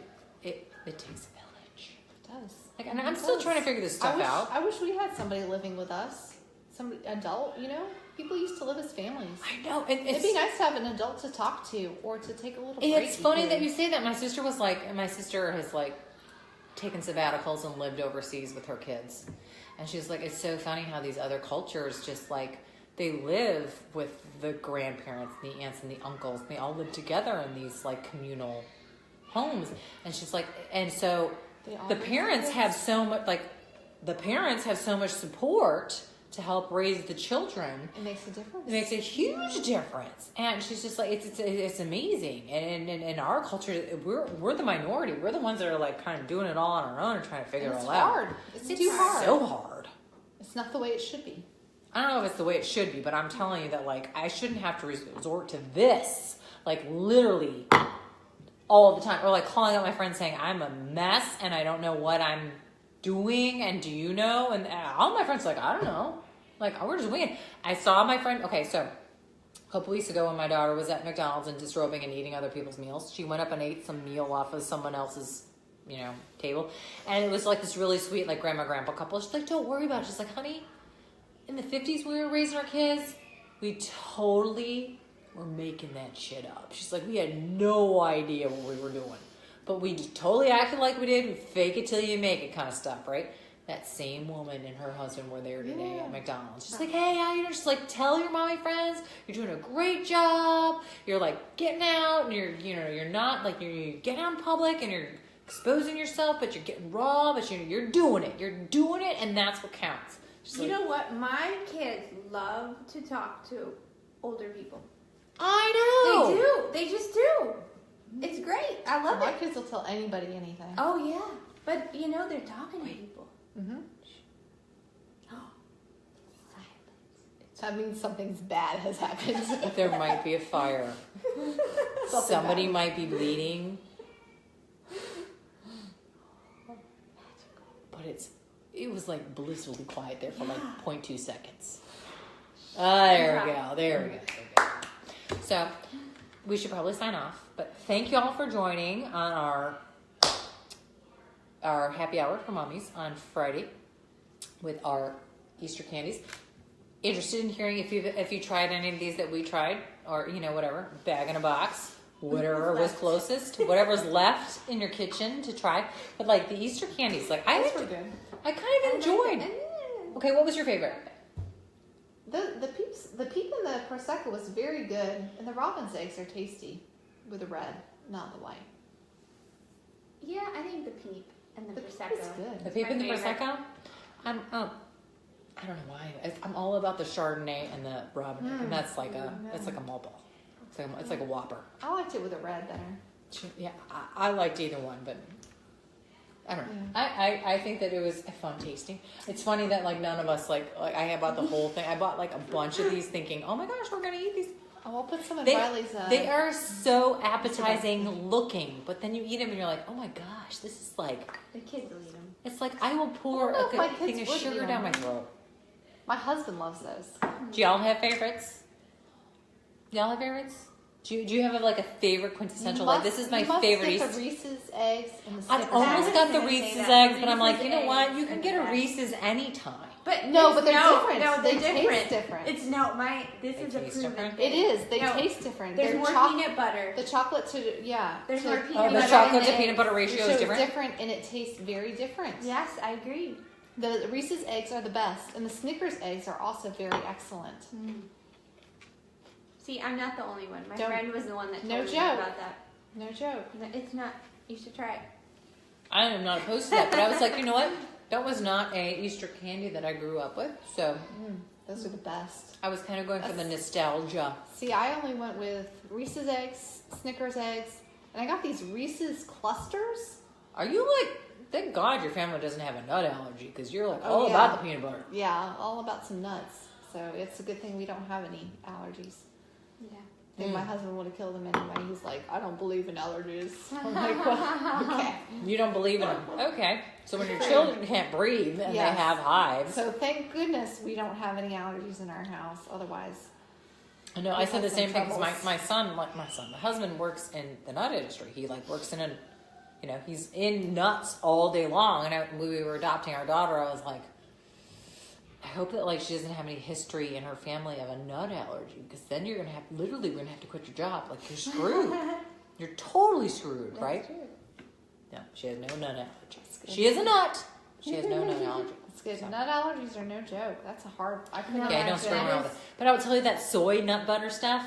Speaker 1: takes a village.
Speaker 2: It does.
Speaker 1: Like, and I'm still trying to figure this stuff out.
Speaker 2: I wish we had somebody living with us. Somebody adult, you know? People used to live as families.
Speaker 1: I know. And
Speaker 2: It'd be nice to have an adult to talk to or to take a little break.
Speaker 1: It's funny
Speaker 2: with.
Speaker 1: that you say that. My sister has like taken sabbaticals and lived overseas with her kids. And she's like, it's so funny how these other cultures just like, they live with the grandparents, the aunts and the uncles. They all live together in these like communal homes. And she's like, and so the parents have so much, like the parents have so much support to help raise the children.
Speaker 2: It makes a difference.
Speaker 1: It makes a huge difference, and she's just like, it's amazing. And in our culture, we're the minority. We're the ones that are like kind of doing it all on our own and trying to figure it
Speaker 2: It's
Speaker 1: all out.
Speaker 2: hard. It's too hard.
Speaker 1: So hard.
Speaker 2: It's not the way it should be.
Speaker 1: I don't know if it's the way it should be, but I'm telling you that like I shouldn't have to resort to this like literally all the time, or like calling out my friends saying I'm a mess and I don't know what I'm doing, and do you know? And all my friends are like, I don't know. Like, we're just winging. I saw my friend, okay, so a couple weeks ago when my daughter was at McDonald's and disrobing and eating other people's meals, she went up and ate some meal off of someone else's, you know, table. And it was like this really sweet, like, grandma-grandpa couple. She's like, don't worry about it. She's like, honey, in the 50s when we were raising our kids, we totally were making that shit up. She's like, we had no idea what we were doing. But we just totally acted like we did. We fake it till you make it kind of stuff, right? That same woman and her husband were there today at McDonald's. She's like, hey, how you doing? Just like, tell your mommy friends you're doing a great job. You're like getting out, and you're not like you get out in public and you're exposing yourself, but you're getting raw, but you're doing it. You're doing it, and that's what counts. She's
Speaker 3: You
Speaker 1: like,
Speaker 3: know what? My kids love to talk to older people.
Speaker 1: I know.
Speaker 3: They do. They just do. It's great. I love
Speaker 2: My
Speaker 3: it.
Speaker 2: kids will tell anybody anything.
Speaker 3: Oh yeah, but you know they're talking to people.
Speaker 2: Mm-hmm. That means something's bad has happened.
Speaker 1: There might be a fire. Somebody might be bleeding. But it was like blissfully quiet there for like 0.2 seconds. There we go. There we go. So we should probably sign off. But thank you all for joining on our happy hour for mommies on Friday with our Easter candies. Interested in hearing if you tried any of these that we tried, or whatever, bag in a box, whatever was closest, whatever's left in your kitchen to try. But like the Easter candies, like I
Speaker 2: Those were good.
Speaker 1: kind of enjoyed. Okay, what was your favorite?
Speaker 2: The peep in the prosecco was very good, and the robin's eggs are tasty with the red, not the white.
Speaker 3: Yeah, I think the peep and the
Speaker 2: The peep
Speaker 3: prosecco.
Speaker 2: is good.
Speaker 1: The peep
Speaker 3: My
Speaker 1: and the
Speaker 3: favorite.
Speaker 1: prosecco. I don't know why. I'm all about the Chardonnay and the Robin, and that's like it's like a malt ball. It's like a Whopper.
Speaker 2: I liked it with the red better.
Speaker 1: Yeah, I liked either one, but I don't know. I think that it was a fun tasting. It's funny that like none of us like I bought the whole thing. I bought like a bunch of these, thinking, oh my gosh, we're gonna eat these.
Speaker 2: Oh, I'll put some in
Speaker 1: They,
Speaker 2: Riley's.
Speaker 1: they are so appetizing looking, but then you eat them and you're like, oh my gosh, this is like,
Speaker 3: The kids will eat them.
Speaker 1: it's like I will pour
Speaker 2: I don't
Speaker 1: a
Speaker 2: know if
Speaker 1: good
Speaker 2: my
Speaker 1: thing
Speaker 2: kids
Speaker 1: of
Speaker 2: would
Speaker 1: sugar
Speaker 2: eat
Speaker 1: down my
Speaker 2: them.
Speaker 1: throat.
Speaker 2: My husband loves those.
Speaker 1: Do y'all have favorites? Do y'all have favorites? Do you have like a favorite quintessential? Like this is my favorite.
Speaker 2: Get the Reese's eggs and the
Speaker 1: I
Speaker 2: Snickers
Speaker 1: almost
Speaker 2: eggs.
Speaker 1: got the
Speaker 3: gonna say
Speaker 1: Reese's
Speaker 3: that.
Speaker 1: eggs, but I'm like, you know
Speaker 3: Reese's
Speaker 1: what?
Speaker 3: eggs
Speaker 1: You can
Speaker 3: are
Speaker 1: get
Speaker 3: the
Speaker 1: a
Speaker 3: best.
Speaker 1: Reese's anytime.
Speaker 3: But
Speaker 2: No, but they're
Speaker 3: no,
Speaker 2: different.
Speaker 3: No,
Speaker 2: They
Speaker 3: they're
Speaker 2: taste
Speaker 3: different.
Speaker 2: different.
Speaker 3: It's no, my this
Speaker 1: They
Speaker 3: is a
Speaker 1: taste
Speaker 3: proven
Speaker 1: different?
Speaker 3: thing.
Speaker 2: It is. They
Speaker 3: No,
Speaker 2: taste different.
Speaker 3: There's
Speaker 2: They're
Speaker 3: more peanut butter.
Speaker 2: The chocolate to
Speaker 3: There's
Speaker 2: to-
Speaker 3: more peanut
Speaker 1: Oh, the
Speaker 3: butter
Speaker 1: chocolate
Speaker 3: in
Speaker 1: to
Speaker 3: the
Speaker 1: peanut butter
Speaker 2: so
Speaker 1: ratio is
Speaker 2: it's
Speaker 1: different.
Speaker 2: different, and it tastes very different.
Speaker 3: Yes, I agree.
Speaker 2: The Reese's eggs are the best, and the Snickers eggs are also very excellent.
Speaker 3: See, I'm not the only one. My
Speaker 2: Don't-
Speaker 3: friend was the one that told
Speaker 2: no
Speaker 3: me
Speaker 2: joke.
Speaker 3: about that.
Speaker 2: No joke.
Speaker 3: No, it's not. You should try it.
Speaker 1: I am not opposed to that, but I was like, you know what? That was not a Easter candy that I grew up with, so
Speaker 2: Those are the best.
Speaker 1: I was kind of going for the nostalgia.
Speaker 2: See, I only went with Reese's eggs, Snickers eggs, and I got these Reese's clusters.
Speaker 1: Are you like? Thank God your family doesn't have a nut allergy, because you're like
Speaker 2: Oh,
Speaker 1: all
Speaker 2: yeah.
Speaker 1: about the peanut butter.
Speaker 2: Yeah, all about some nuts. So it's a good thing we don't have any allergies.
Speaker 3: Yeah.
Speaker 2: I think my husband would have killed them anyway. He's like, I don't believe in allergies. I'm like, well, okay.
Speaker 1: You don't believe in them, okay? So when your children can't breathe and
Speaker 2: Yes.
Speaker 1: they have hives,
Speaker 2: So thank goodness we don't have any allergies in our house. Otherwise,
Speaker 1: I know I
Speaker 2: We've
Speaker 1: said the
Speaker 2: had
Speaker 1: same
Speaker 2: some
Speaker 1: thing because
Speaker 2: troubles.
Speaker 1: my son, the husband works in the nut industry. He like works in he's in nuts all day long. And when we were adopting our daughter, I was like, I hope that like she doesn't have any history in her family of a nut allergy, because then we're gonna have to quit your job. Like you're screwed. You're totally screwed, right?
Speaker 3: True.
Speaker 1: No, she has no nut allergy. She is a nut. She has no nut allergy.
Speaker 2: it's good.
Speaker 1: So-
Speaker 2: Nut allergies are no joke. That's a hard. I couldn't
Speaker 3: No,
Speaker 1: Yeah, don't
Speaker 2: imagine.
Speaker 1: screw around with it. But I would tell you that soy nut butter stuff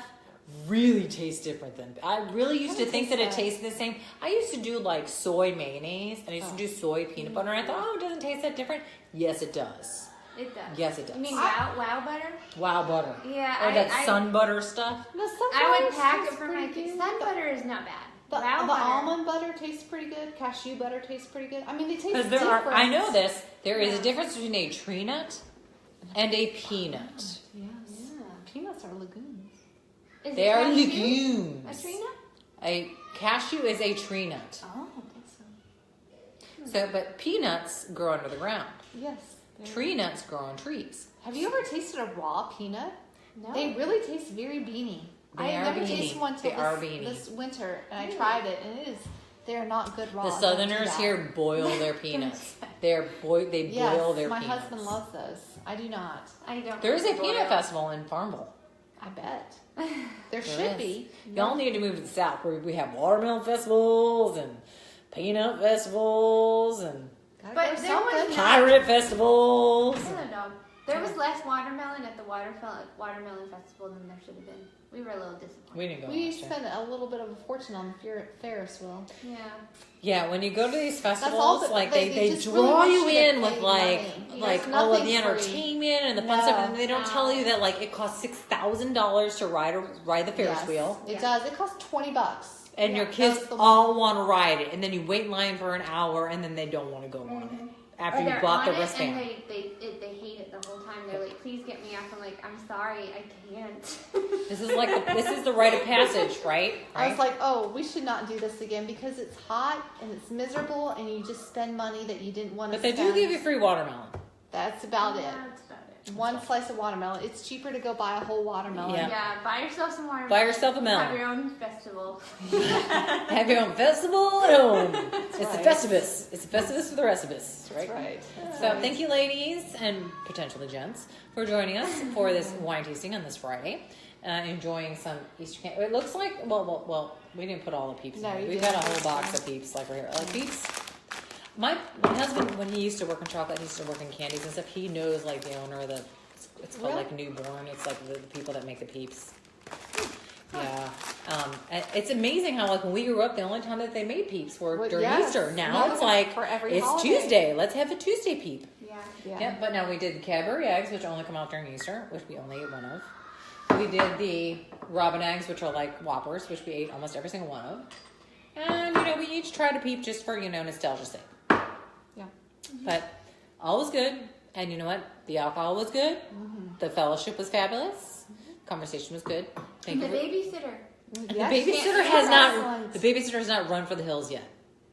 Speaker 1: really tastes different than I really used to think that it tasted the same. I used to do like soy mayonnaise and I used to do soy peanut butter and I thought, oh, it doesn't taste that different. Yes, it does.
Speaker 3: It does.
Speaker 1: Yes, it does.
Speaker 3: You mean wow butter?
Speaker 1: Wow butter.
Speaker 3: Yeah.
Speaker 1: Or that sun butter stuff.
Speaker 2: The sun
Speaker 3: I would
Speaker 2: butter
Speaker 3: pack
Speaker 2: tastes
Speaker 3: it for my
Speaker 2: pretty
Speaker 3: kids.
Speaker 2: good.
Speaker 3: Sun butter is not bad.
Speaker 2: The
Speaker 3: wow butter.
Speaker 2: almond butter tastes pretty good. Cashew butter tastes pretty good. I mean, they taste
Speaker 1: Because
Speaker 2: different.
Speaker 1: I know this, there is a difference between a tree nut and a peanut.
Speaker 2: Yes.
Speaker 3: Yeah.
Speaker 2: Peanuts are legumes.
Speaker 3: Is
Speaker 1: They
Speaker 3: it
Speaker 1: are
Speaker 3: cashew?
Speaker 1: legumes.
Speaker 3: A tree nut?
Speaker 1: A cashew is a tree nut.
Speaker 2: Oh, I think so.
Speaker 1: So, but peanuts grow under the ground.
Speaker 2: Yes.
Speaker 1: Tree nuts grow on trees.
Speaker 2: Have you ever tasted a raw peanut?
Speaker 3: No.
Speaker 2: They really taste very beany.
Speaker 1: They
Speaker 2: I
Speaker 1: are
Speaker 2: never
Speaker 1: beany.
Speaker 2: tasted one till
Speaker 1: They are beany.
Speaker 2: this winter, and I tried it, and it is. They are not good raw.
Speaker 1: The
Speaker 2: Don't do
Speaker 1: Southerners
Speaker 2: that.
Speaker 1: here boil their peanuts. They
Speaker 2: Yes,
Speaker 1: boil their
Speaker 2: my
Speaker 1: peanuts.
Speaker 2: husband loves those. I do not.
Speaker 3: I don't.
Speaker 1: There is a
Speaker 3: like
Speaker 1: peanut
Speaker 3: boil.
Speaker 1: festival in Farmville.
Speaker 2: I bet. There should
Speaker 1: is.
Speaker 2: be.
Speaker 1: Y'all need to move to the South where we have watermelon festivals and peanut festivals and
Speaker 2: Gotta
Speaker 3: But
Speaker 2: go
Speaker 3: there was
Speaker 2: something.
Speaker 3: not-
Speaker 1: pirate festivals.
Speaker 3: Hello, dog. There was less watermelon at the watermelon festival than there should have been. We were a little disappointed.
Speaker 1: We didn't go
Speaker 2: We
Speaker 1: last year.
Speaker 2: spent a little bit of a fortune on the Ferris wheel.
Speaker 3: Yeah.
Speaker 1: Yeah, when you go to these
Speaker 2: all
Speaker 1: festivals,
Speaker 2: that-
Speaker 1: like
Speaker 2: they
Speaker 1: they
Speaker 2: just
Speaker 1: draw
Speaker 2: really want
Speaker 1: you
Speaker 2: you to
Speaker 1: in with
Speaker 2: pay
Speaker 1: like
Speaker 2: money.
Speaker 1: like
Speaker 2: There's
Speaker 1: all of the
Speaker 2: nothing free.
Speaker 1: entertainment and the fun stuff, and they don't
Speaker 3: No.
Speaker 1: tell you that like it costs $6,000 to ride the Ferris
Speaker 2: Yes,
Speaker 1: wheel.
Speaker 2: It
Speaker 3: Yeah.
Speaker 2: does. It costs $20.
Speaker 1: And your
Speaker 2: Yeah,
Speaker 1: kids
Speaker 2: that's the
Speaker 1: all want to ride it, and then you wait in line for an hour, and then they don't want to go on it after
Speaker 3: Or
Speaker 1: you
Speaker 3: they're
Speaker 1: bought the
Speaker 3: on it
Speaker 1: wristband.
Speaker 3: and they hate it the whole time. They're like, please get me off. I'm like, I'm sorry, I can't.
Speaker 1: This is like this is the rite of passage, right?
Speaker 2: I was like, oh, we should not do this again because it's hot and it's miserable and you just spend money that you didn't want to
Speaker 1: but they
Speaker 2: spend.
Speaker 1: do give you free watermelon.
Speaker 2: That's about it.
Speaker 3: That's about it.
Speaker 2: One slice of watermelon. It's cheaper to go buy a whole watermelon.
Speaker 1: Yeah.
Speaker 3: Yeah, buy yourself some watermelon.
Speaker 1: Buy yourself a melon.
Speaker 3: Have your own festival.
Speaker 1: Have your own festival at home. It's the
Speaker 2: right.
Speaker 1: Festivus. It's the Festivus for the rest of us, right?
Speaker 2: That's right.
Speaker 1: So thank you, ladies, and potentially gents, for joining us for this wine tasting on this Friday. Enjoying some Easter candy. It looks like well, we didn't put all the peeps
Speaker 2: No,
Speaker 1: in.
Speaker 2: you
Speaker 1: We've got a
Speaker 2: didn't.
Speaker 1: whole box of peeps like right here. Like peeps. My husband, when he used to work in chocolate, he used to work in candies and stuff. He knows like the owner of the It's called
Speaker 2: Really?
Speaker 1: like Newborn. It's like the people that make the Peeps. Yeah. And it's amazing how like when we grew up, the only time that they made Peeps were
Speaker 2: Well,
Speaker 1: during
Speaker 2: yes.
Speaker 1: Easter. Now
Speaker 2: Now
Speaker 1: it's
Speaker 2: it's
Speaker 1: like
Speaker 2: for every
Speaker 1: it's
Speaker 2: holiday.
Speaker 1: Tuesday. Let's have a Tuesday Peep.
Speaker 3: Yeah.
Speaker 2: Yeah.
Speaker 1: Yep, but now we did the Cadbury eggs, which only come out during Easter, which we only ate one of. We did the Robin eggs, which are like Whoppers, which we ate almost every single one of. And, we each tried a Peep just for, nostalgia's sake.
Speaker 2: Yeah.
Speaker 1: But all was good. And you know what? The alcohol was good. The fellowship was fabulous. Conversation was good. Thank
Speaker 3: And the
Speaker 1: you.
Speaker 3: babysitter.
Speaker 1: And
Speaker 2: Yes,
Speaker 1: the babysitter
Speaker 2: she's
Speaker 1: has not.
Speaker 2: excellent.
Speaker 1: The babysitter has not run for the hills yet.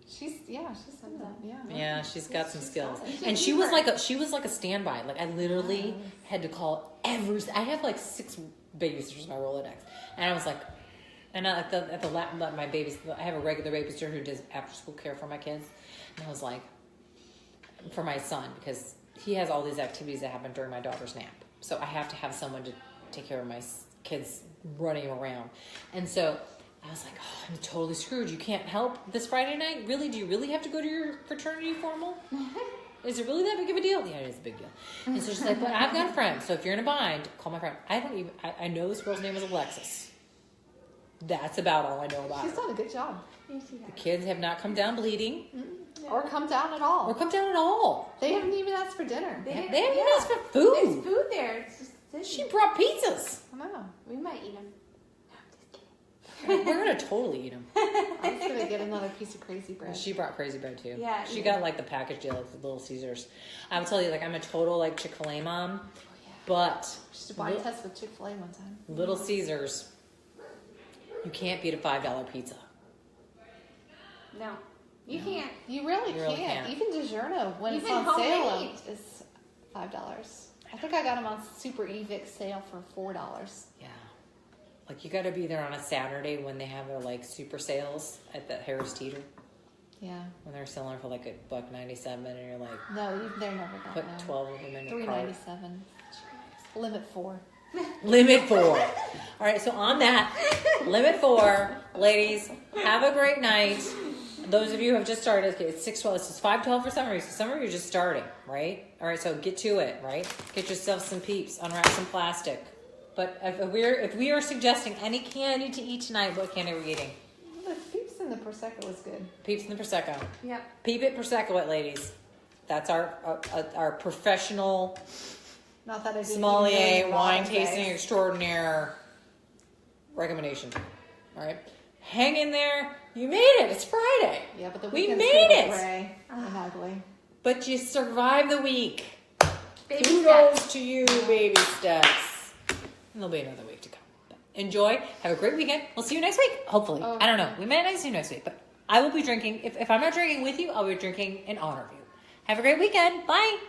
Speaker 2: She's said that. Yeah.
Speaker 1: Yeah, she's got some skills,
Speaker 3: She's a
Speaker 1: and she was
Speaker 3: keeper.
Speaker 1: like a standby. Like I literally had to call every. I have like 6 babysitters in my Rolodex, and I was like, and at the my babies, I have a regular babysitter who does after school care for my kids, and I was like, for my son because he has all these activities that happen during my daughter's nap, so I have to have someone to take care of my kids running around, and so. I was like, oh, I'm totally screwed. You can't help this Friday night? Really? Do you really have to go to your fraternity formal? Is it really that big of a deal? Yeah, it is a big deal. And so she's like, but I've got a friend. So if you're in a bind, call my friend. I know this girl's name is Alexis. That's about all I know about
Speaker 2: She's
Speaker 1: her.
Speaker 2: done a good job.
Speaker 3: You see
Speaker 1: The
Speaker 3: that?
Speaker 1: kids have not come down bleeding
Speaker 2: Or come down at all.
Speaker 1: or come down at all.
Speaker 2: They haven't even asked for dinner.
Speaker 1: They haven't even asked for
Speaker 3: There's
Speaker 1: food.
Speaker 3: food there. It's just
Speaker 1: She
Speaker 3: sitting.
Speaker 1: brought pizzas.
Speaker 2: I know.
Speaker 3: We might eat them.
Speaker 1: We're going to totally eat them.
Speaker 2: I'm just gonna get another piece of crazy bread.
Speaker 1: She brought crazy bread too.
Speaker 3: Yeah,
Speaker 1: She
Speaker 3: yeah.
Speaker 1: got like the package deal with Little Caesars. I will tell you, like, I'm a total like Chick-fil-A mom, but
Speaker 2: She did a body test with Chick-fil-A one time.
Speaker 1: Little Caesars, you can't beat a $5 pizza.
Speaker 3: No. You can't.
Speaker 2: You really,
Speaker 1: You really
Speaker 2: can't.
Speaker 1: can't.
Speaker 2: Even DiGiorno, when it's
Speaker 3: Even
Speaker 2: on sale,
Speaker 3: homemade.
Speaker 2: is $5. I think I got them on Super Evic sale for $4.
Speaker 1: Yeah. Like, you got to be there on a Saturday when they have their, like, super sales at the Harris Teeter.
Speaker 2: Yeah.
Speaker 1: When they're selling for, like, $1.97 and you're like,
Speaker 2: No, they're never gonna.
Speaker 1: put 12 of them in your cart.
Speaker 2: $3.97. Limit 4.
Speaker 1: Limit 4. All right, so on that, limit 4. Ladies, have a great night. Those of you who have just started, okay, it's 6:12. It's 5:12 for summer. So summer, you're just starting, right? All right, so get to it, right? Get yourself some Peeps. Unwrap some plastic. But if we are suggesting any candy to eat tonight, what candy are we eating?
Speaker 2: The Peeps in the Prosecco was good.
Speaker 1: Peeps and the Prosecco.
Speaker 3: Yep.
Speaker 1: Peep it, Prosecco it, ladies. That's our professional
Speaker 2: Not that I did.
Speaker 1: sommelier wine tasting extraordinaire recommendation. All right, hang in there. You made it. It's Friday.
Speaker 2: Yeah, but the
Speaker 1: we
Speaker 2: weekend's
Speaker 1: made
Speaker 2: gonna be
Speaker 1: it.
Speaker 2: gray and ugly.
Speaker 1: But you survived the week.
Speaker 3: Baby
Speaker 1: Kudos
Speaker 3: steps.
Speaker 1: to you, baby steps. And there'll be another week to come. But enjoy. Have a great weekend. We'll see you next week. Hopefully.
Speaker 2: Oh.
Speaker 1: I don't know. We may not see you next week, but I will be drinking. If I'm not drinking with you, I'll be drinking in honor of you. Have a great weekend. Bye.